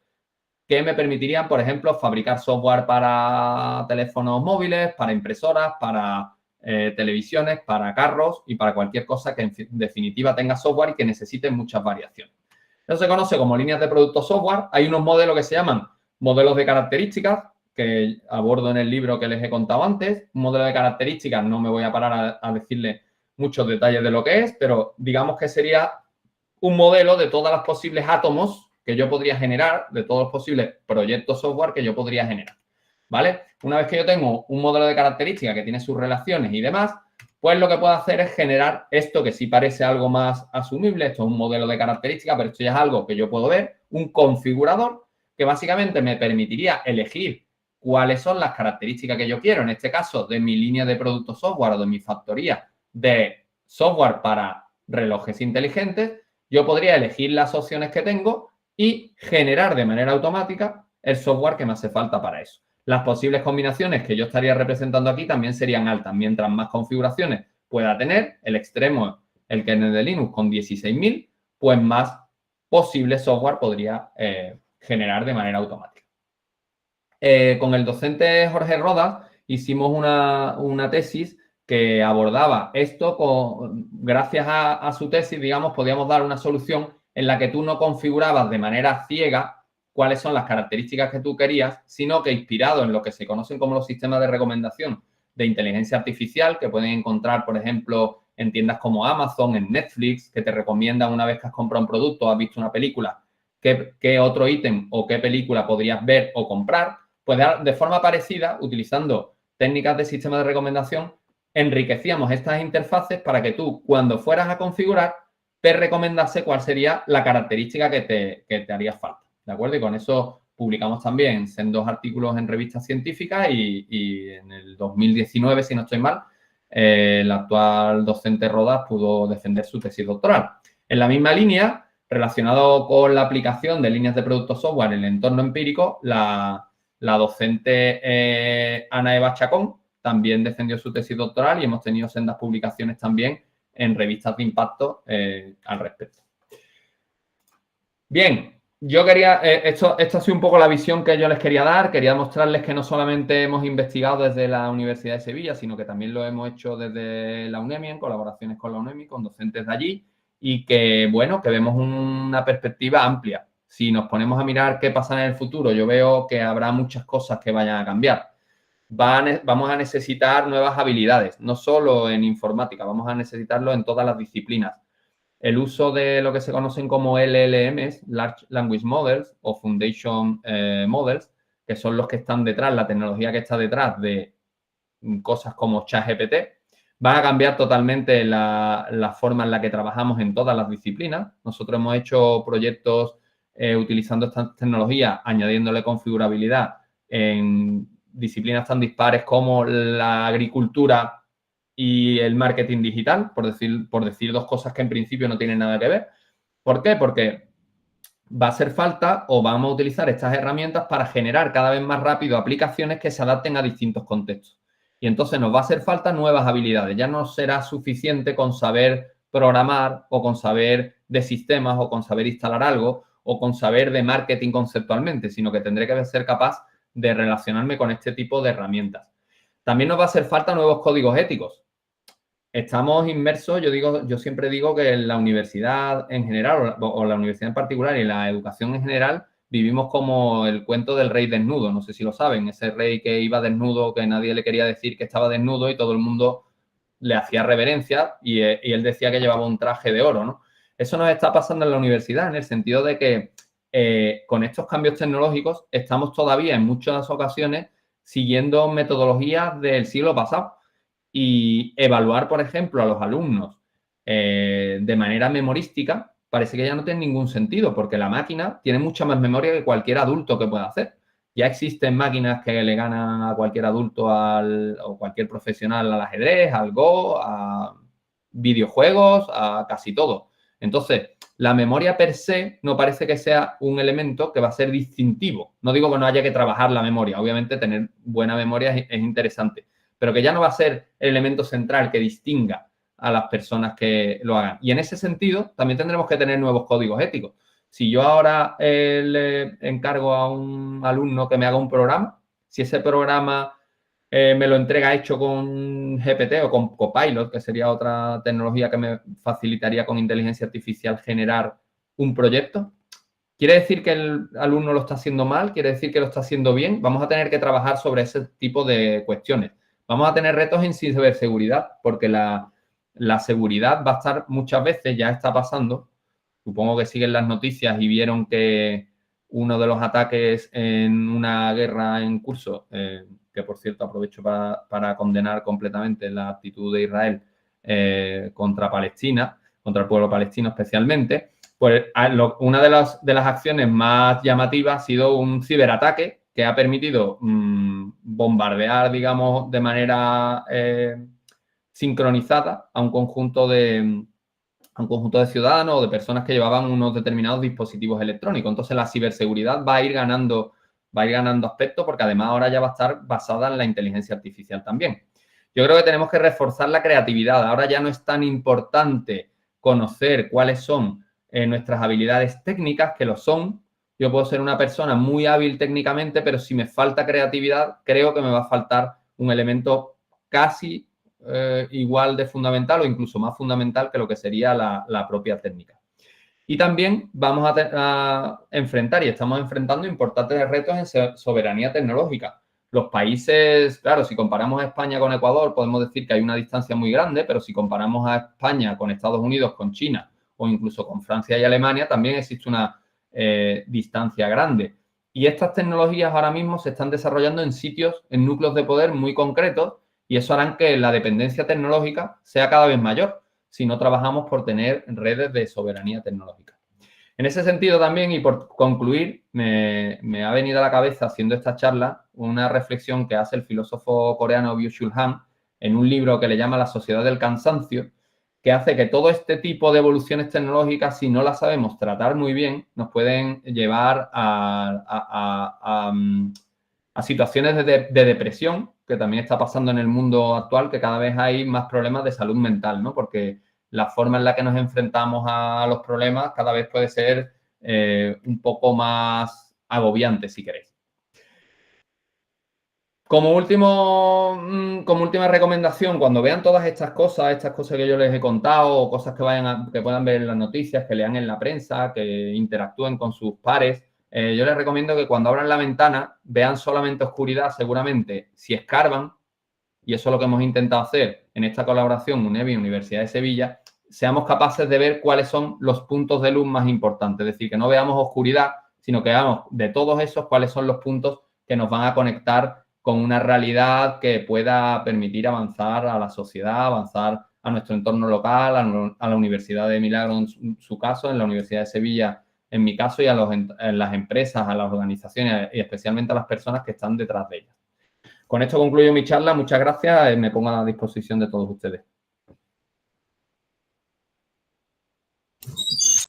que me permitirían, por ejemplo, fabricar software para teléfonos móviles, para impresoras, para televisiones, para carros y para cualquier cosa que en definitiva tenga software y que necesite muchas variaciones. Eso se conoce como líneas de productos software. Hay unos modelos que se llaman modelos de características, que abordo en el libro que les he contado antes. Un modelo de características, no me voy a parar a decirle muchos detalles de lo que es, pero digamos que sería un modelo de todas las posibles átomos que yo podría generar, de todos los posibles proyectos software que yo podría generar, ¿vale? Una vez que yo tengo un modelo de características que tiene sus relaciones y demás, pues lo que puedo hacer es generar esto que sí parece algo más asumible. Esto es un modelo de características, pero esto ya es algo que yo puedo ver, un configurador que básicamente me permitiría elegir cuáles son las características que yo quiero, en este caso de mi línea de producto software o de mi factoría de software para relojes inteligentes. Yo podría elegir las opciones que tengo y generar de manera automática el software que me hace falta para eso. Las posibles combinaciones que yo estaría representando aquí también serían altas. Mientras más configuraciones pueda tener, el extremo, el kernel de Linux con 16.000, pues más posible software podría generar de manera automática. Con el docente Jorge Rodas hicimos una tesis que abordaba esto. Gracias a su tesis, digamos, podíamos dar una solución en la que tú no configurabas de manera ciega cuáles son las características que tú querías, sino que inspirado en lo que se conocen como los sistemas de recomendación de inteligencia artificial, que pueden encontrar, por ejemplo, en tiendas como Amazon, en Netflix, que te recomiendan una vez que has comprado un producto o has visto una película, qué otro ítem o qué película podrías ver o comprar, pues de forma parecida, utilizando técnicas de sistema de recomendación, enriquecíamos estas interfaces para que tú, cuando fueras a configurar, te recomendase cuál sería la característica que te haría falta, ¿de acuerdo? Y con eso publicamos también sendos artículos en revistas científicas y en el 2019, si no estoy mal, el actual docente Rodas pudo defender su tesis doctoral. En la misma línea, relacionado con la aplicación de líneas de productos software en el entorno empírico, la docente Ana Eva Chacón también defendió su tesis doctoral y hemos tenido sendas publicaciones también en revistas de impacto al respecto. Bien, yo quería, esto ha sido un poco la visión que yo les quería dar. Quería mostrarles que no solamente hemos investigado desde la Universidad de Sevilla, sino que también lo hemos hecho desde la UNEMI, en colaboraciones con la UNEMI, con docentes de allí, y que, bueno, que vemos una perspectiva amplia. Si nos ponemos a mirar qué pasa en el futuro, yo veo que habrá muchas cosas que vayan a cambiar. Vamos a necesitar nuevas habilidades, no solo en informática, vamos a necesitarlo en todas las disciplinas. El uso de lo que se conocen como LLMs, Large Language Models o Foundation Models, que son los que están detrás, la tecnología que está detrás de cosas como ChatGPT, van a cambiar totalmente la forma en la que trabajamos en todas las disciplinas. Nosotros hemos hecho proyectos utilizando estas tecnologías, añadiéndole configurabilidad en disciplinas tan dispares como la agricultura y el marketing digital, por decir dos cosas que en principio no tienen nada que ver. ¿Por qué? Porque va a hacer falta o vamos a utilizar estas herramientas para generar cada vez más rápido aplicaciones que se adapten a distintos contextos. Y entonces nos va a hacer falta nuevas habilidades. Ya no será suficiente con saber programar o con saber de sistemas o con saber instalar algo o con saber de marketing conceptualmente, sino que tendré que ser capaz de relacionarme con este tipo de herramientas. También nos va a hacer falta nuevos códigos éticos. Estamos inmersos, yo siempre digo que en la universidad en general o la universidad en particular y la educación en general vivimos como el cuento del rey desnudo, no sé si lo saben, ese rey que iba desnudo, que nadie le quería decir que estaba desnudo y todo el mundo le hacía reverencia y él decía que llevaba un traje de oro, ¿no? Eso nos está pasando en la universidad en el sentido de que con estos cambios tecnológicos estamos todavía en muchas ocasiones siguiendo metodologías del siglo pasado. Y evaluar, por ejemplo, a los alumnos de manera memorística parece que ya no tiene ningún sentido porque la máquina tiene mucha más memoria que cualquier adulto que pueda hacer. Ya existen máquinas que le ganan a cualquier adulto o cualquier profesional al ajedrez, al Go, a videojuegos, a casi todo. Entonces, la memoria per se no parece que sea un elemento que va a ser distintivo. No digo que no haya que trabajar la memoria. Obviamente, tener buena memoria es interesante, pero que ya no va a ser el elemento central que distinga a las personas que lo hagan. Y en ese sentido, también tendremos que tener nuevos códigos éticos. Si yo ahora le encargo a un alumno que me haga un programa, si ese programa me lo entrega hecho con GPT o con Copilot, que sería otra tecnología que me facilitaría con inteligencia artificial generar un proyecto, ¿quiere decir que el alumno lo está haciendo mal? ¿Quiere decir que lo está haciendo bien? Vamos a tener que trabajar sobre ese tipo de cuestiones. Vamos a tener retos en ciberseguridad, porque la seguridad va a estar muchas veces, ya está pasando. Supongo que siguen las noticias y vieron que uno de los ataques en una guerra en curso, que por cierto aprovecho para condenar completamente la actitud de Israel contra Palestina, contra el pueblo palestino especialmente, pues una de las acciones más llamativas ha sido un ciberataque que ha permitido bombardear, digamos, de manera sincronizada a un conjunto de ciudadanos o de personas que llevaban unos determinados dispositivos electrónicos. Entonces, la ciberseguridad va a ir ganando aspecto porque además ahora ya va a estar basada en la inteligencia artificial también. Yo creo que tenemos que reforzar la creatividad. Ahora ya no es tan importante conocer cuáles son nuestras habilidades técnicas, que lo son. Yo puedo ser una persona muy hábil técnicamente, pero si me falta creatividad, creo que me va a faltar un elemento casi igual de fundamental o incluso más fundamental que lo que sería la propia técnica. Y también vamos a enfrentar y estamos enfrentando importantes retos en soberanía tecnológica. Los países, claro, si comparamos a España con Ecuador, podemos decir que hay una distancia muy grande, pero si comparamos a España con Estados Unidos, con China o incluso con Francia y Alemania, también existe una distancia grande. Y estas tecnologías ahora mismo se están desarrollando en sitios, en núcleos de poder muy concretos, y eso hará que la dependencia tecnológica sea cada vez mayor si no trabajamos por tener redes de soberanía tecnológica. En ese sentido también, y por concluir, me ha venido a la cabeza, haciendo esta charla, una reflexión que hace el filósofo coreano Byung-Chul Han en un libro que le llama La sociedad del cansancio, que hace que todo este tipo de evoluciones tecnológicas, si no las sabemos tratar muy bien, nos pueden llevar a situaciones de depresión, que también está pasando en el mundo actual, que cada vez hay más problemas de salud mental, ¿no? Porque la forma en la que nos enfrentamos a los problemas cada vez puede ser un poco más agobiante, si queréis. Como última recomendación, cuando vean todas estas cosas que yo les he contado, o cosas que puedan ver en las noticias, que lean en la prensa, que interactúen con sus pares, yo les recomiendo que cuando abran la ventana vean solamente oscuridad, seguramente, si escarban, y eso es lo que hemos intentado hacer en esta colaboración UNEVI, Universidad de Sevilla, seamos capaces de ver cuáles son los puntos de luz más importantes. Es decir, que no veamos oscuridad, sino que veamos de todos esos cuáles son los puntos que nos van a conectar con una realidad que pueda permitir avanzar a la sociedad, avanzar a nuestro entorno local, a la Universidad de Milagro en su caso, en la Universidad de Sevilla en mi caso, y a las empresas, a las organizaciones y especialmente a las personas que están detrás de ellas. Con esto concluyo mi charla. Muchas gracias. Me pongo a la disposición de todos ustedes.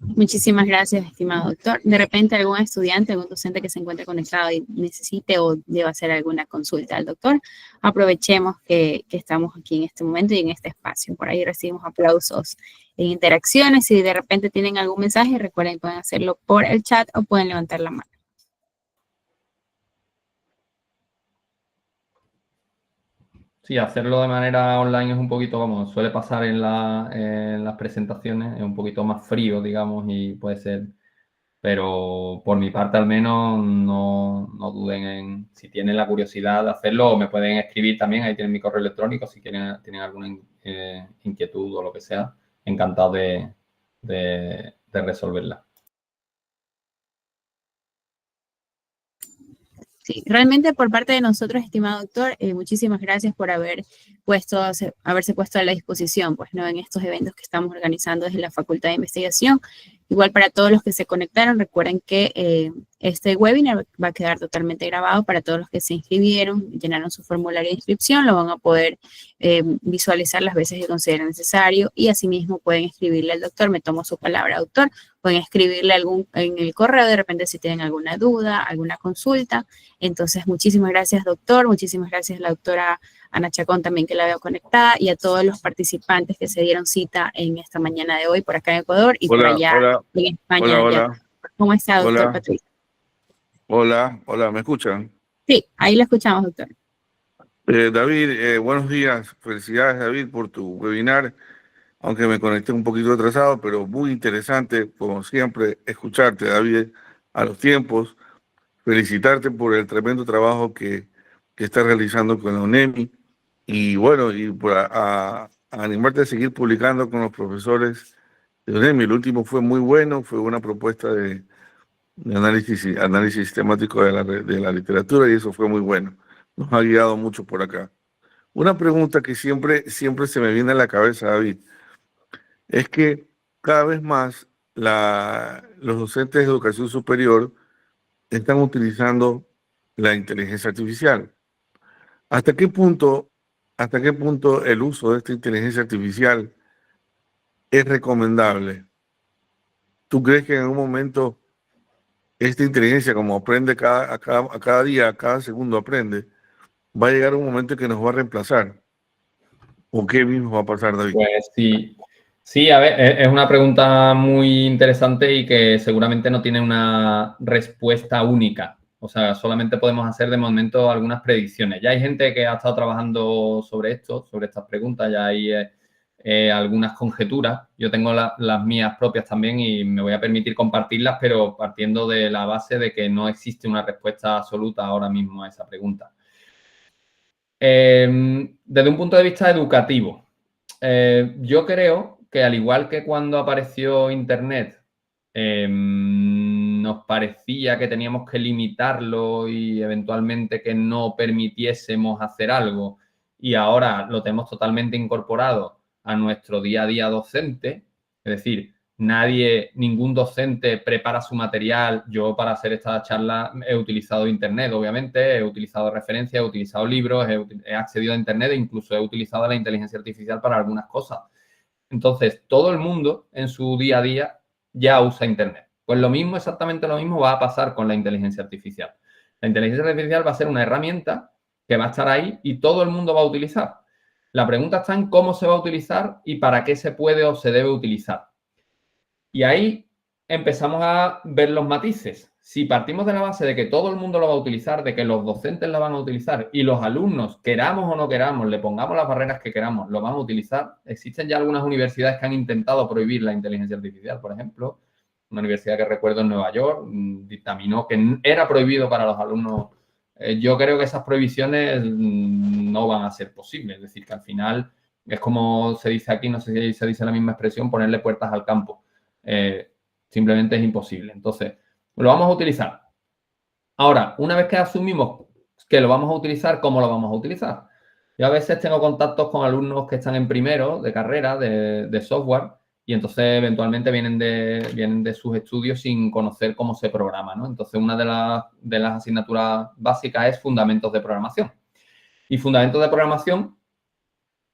Muchísimas gracias, estimado doctor. De repente, algún estudiante, algún docente que se encuentre conectado y necesite o deba hacer alguna consulta al doctor, aprovechemos que estamos aquí en este momento y en este espacio. Por ahí recibimos aplausos e interacciones. Si de repente tienen algún mensaje, recuerden, pueden hacerlo por el chat o pueden levantar la mano. Sí, hacerlo de manera online es un poquito, como suele pasar en las presentaciones, es un poquito más frío, digamos, y puede ser, pero por mi parte al menos no duden en, si tienen la curiosidad de hacerlo, o me pueden escribir también, ahí tienen mi correo electrónico, si tienen alguna inquietud o lo que sea, encantado de resolverla. Sí, realmente por parte de nosotros, estimado doctor, muchísimas gracias por haberse puesto a la disposición, pues, ¿no? En estos eventos que estamos organizando desde la Facultad de Investigación. Igual para todos los que se conectaron, recuerden que este webinar va a quedar totalmente grabado para todos los que se inscribieron, llenaron su formulario de inscripción, lo van a poder visualizar las veces que consideren necesario y asimismo pueden escribirle al doctor, me tomo su palabra, doctor, pueden escribirle en el correo de repente si tienen alguna duda, alguna consulta. Entonces, muchísimas gracias, doctor, muchísimas gracias a la doctora Ana Chacón también que la veo conectada y a todos los participantes que se dieron cita en esta mañana de hoy por acá en Ecuador y por allá en España. Hola. ¿Cómo está, doctor Patricio? Hola, ¿me escuchan? Sí, ahí lo escuchamos, doctor. David, buenos días. Felicidades, David, por tu webinar, aunque me conecté un poquito atrasado, pero muy interesante, como siempre, escucharte, David, a los tiempos. Felicitarte por el tremendo trabajo que estás realizando con la UNEMI y bueno, y por a animarte a seguir publicando con los profesores de UNEMI. El último fue muy bueno, fue una propuesta de análisis sistemático de la literatura y eso fue muy bueno. Nos ha guiado mucho por acá. Una pregunta que siempre se me viene a la cabeza, David, es que cada vez más los docentes de educación superior están utilizando la inteligencia artificial. ¿Hasta qué punto el uso de esta inteligencia artificial es recomendable? ¿Tú crees que en algún momento esta inteligencia, como aprende a cada día, a cada segundo aprende, va a llegar un momento que nos va a reemplazar? ¿O qué mismo va a pasar, David? Pues sí, a ver, es una pregunta muy interesante y que seguramente no tiene una respuesta única. O sea, solamente podemos hacer de momento algunas predicciones. Ya hay gente que ha estado trabajando sobre esto, sobre estas preguntas, ya hay algunas conjeturas. Yo tengo las mías propias también y me voy a permitir compartirlas, pero partiendo de la base de que no existe una respuesta absoluta ahora mismo a esa pregunta. Desde un punto de vista educativo, yo creo que al igual que cuando apareció Internet, nos parecía que teníamos que limitarlo y eventualmente que no permitiésemos hacer algo y ahora lo tenemos totalmente incorporado a nuestro día a día docente, es decir, ningún docente prepara su material. Yo para hacer esta charla he utilizado Internet, obviamente, he utilizado referencias, he utilizado libros, he accedido a Internet e incluso he utilizado la inteligencia artificial para algunas cosas. Entonces, todo el mundo en su día a día ya usa Internet. Pues lo mismo, exactamente lo mismo va a pasar con la inteligencia artificial. La inteligencia artificial va a ser una herramienta que va a estar ahí y todo el mundo va a utilizar. La pregunta está en cómo se va a utilizar y para qué se puede o se debe utilizar. Y ahí empezamos a ver los matices. Si partimos de la base de que todo el mundo lo va a utilizar, de que los docentes lo van a utilizar y los alumnos, queramos o no queramos, le pongamos las barreras que queramos, lo van a utilizar, existen ya algunas universidades que han intentado prohibir la inteligencia artificial, por ejemplo. Una universidad que recuerdo en Nueva York dictaminó que era prohibido para los alumnos. Yo creo que esas prohibiciones no van a ser posibles. Es decir, que al final es como se dice aquí, no sé si se dice la misma expresión, ponerle puertas al campo. Simplemente es imposible. Entonces, lo vamos a utilizar. Ahora, una vez que asumimos que lo vamos a utilizar, ¿cómo lo vamos a utilizar? Yo a veces tengo contactos con alumnos que están en primero de carrera de software y entonces eventualmente vienen de sus estudios sin conocer cómo se programa, ¿no? Entonces, una de las asignaturas básicas es fundamentos de programación. Y fundamentos de programación,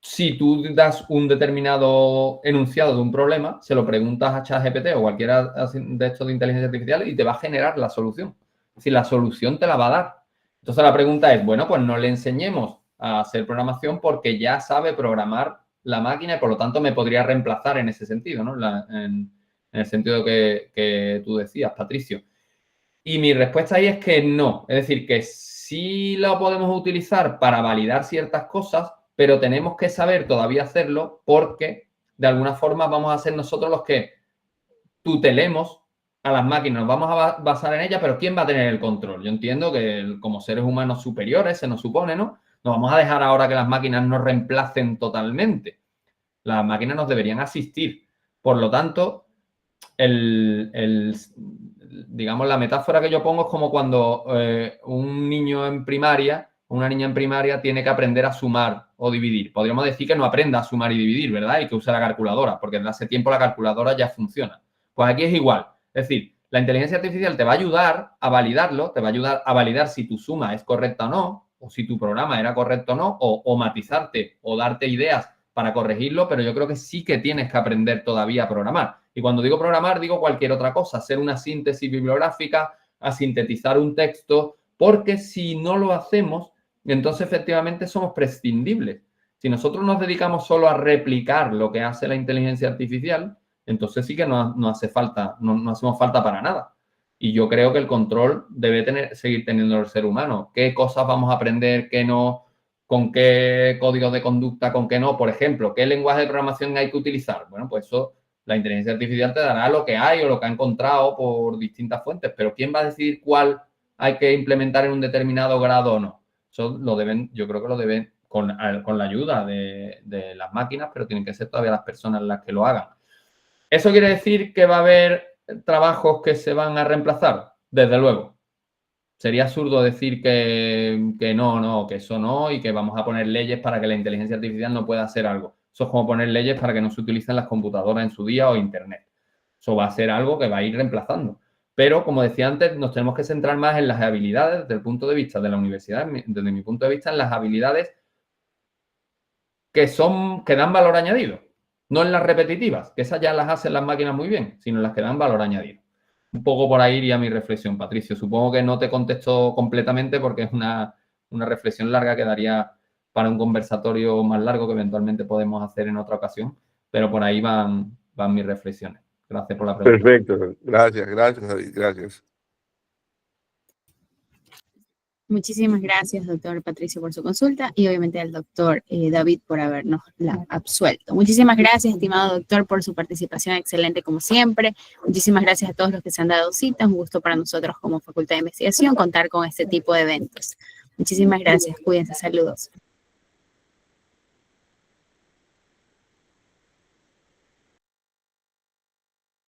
si tú das un determinado enunciado de un problema, se lo preguntas a ChatGPT o cualquiera de estos de inteligencia artificial y te va a generar la solución. Es decir, la solución te la va a dar. Entonces, la pregunta es, bueno, pues no le enseñemos a hacer programación porque ya sabe programar la máquina y, por lo tanto, me podría reemplazar en ese sentido, ¿no? En el sentido que tú decías, Patricio. Y mi respuesta ahí es que no. Es decir, que sí lo podemos utilizar para validar ciertas cosas, pero tenemos que saber todavía hacerlo porque, de alguna forma, vamos a ser nosotros los que tutelemos a las máquinas, nos vamos a basar en ellas, pero ¿quién va a tener el control? Yo entiendo que como seres humanos superiores, se nos supone, ¿no? No vamos a dejar ahora que las máquinas nos reemplacen totalmente. Las máquinas nos deberían asistir. Por lo tanto, digamos, la metáfora que yo pongo es como cuando un niño en primaria, una niña en primaria tiene que aprender a sumar o dividir. Podríamos decir que no aprenda a sumar y dividir, ¿verdad? Y que use la calculadora, porque desde hace tiempo la calculadora ya funciona. Pues aquí es igual. Es decir, la inteligencia artificial te va a ayudar a validarlo, te va a ayudar a validar si tu suma es correcta o no, o si tu programa era correcto o no, o matizarte o darte ideas para corregirlo, pero yo creo que sí que tienes que aprender todavía a programar. Y cuando digo programar, digo cualquier otra cosa, hacer una síntesis bibliográfica, a sintetizar un texto, porque si no lo hacemos, entonces efectivamente somos prescindibles. Si nosotros nos dedicamos solo a replicar lo que hace la inteligencia artificial, entonces sí que no hace falta, no hacemos falta para nada. Y yo creo que el control debe seguir teniendo el ser humano. ¿Qué cosas vamos a aprender, qué no? ¿Con qué código de conducta, con qué no? Por ejemplo, ¿qué lenguaje de programación hay que utilizar? Bueno, pues eso, la inteligencia artificial te dará lo que hay o lo que ha encontrado por distintas fuentes, pero ¿quién va a decidir cuál hay que implementar en un determinado grado o no? Eso yo creo que lo deben con la ayuda de las máquinas, pero tienen que ser todavía las personas las que lo hagan. ¿Eso quiere decir que va a haber trabajos que se van a reemplazar? Desde luego. Sería absurdo decir que no, que eso no y que vamos a poner leyes para que la inteligencia artificial no pueda hacer algo. Eso es como poner leyes para que no se utilicen las computadoras en su día o Internet. Eso va a ser algo que va a ir reemplazando. Pero, como decía antes, nos tenemos que centrar más en las habilidades desde el punto de vista de la universidad, desde mi punto de vista, en las habilidades que dan valor añadido. No en las repetitivas, que esas ya las hacen las máquinas muy bien, sino en las que dan valor añadido. Un poco por ahí iría mi reflexión, Patricio. Supongo que no te contesto completamente porque es una reflexión larga que daría para un conversatorio más largo que eventualmente podemos hacer en otra ocasión, pero por ahí van mis reflexiones. Gracias por la pregunta. Perfecto. Gracias, David. Gracias. Muchísimas gracias, doctor Patricio, por su consulta y obviamente al doctor David por habernos la absuelto. Muchísimas gracias, estimado doctor, por su participación excelente como siempre. Muchísimas gracias a todos los que se han dado cita. Un gusto para nosotros como Facultad de Investigación contar con este tipo de eventos. Muchísimas gracias. Cuídense. Saludos.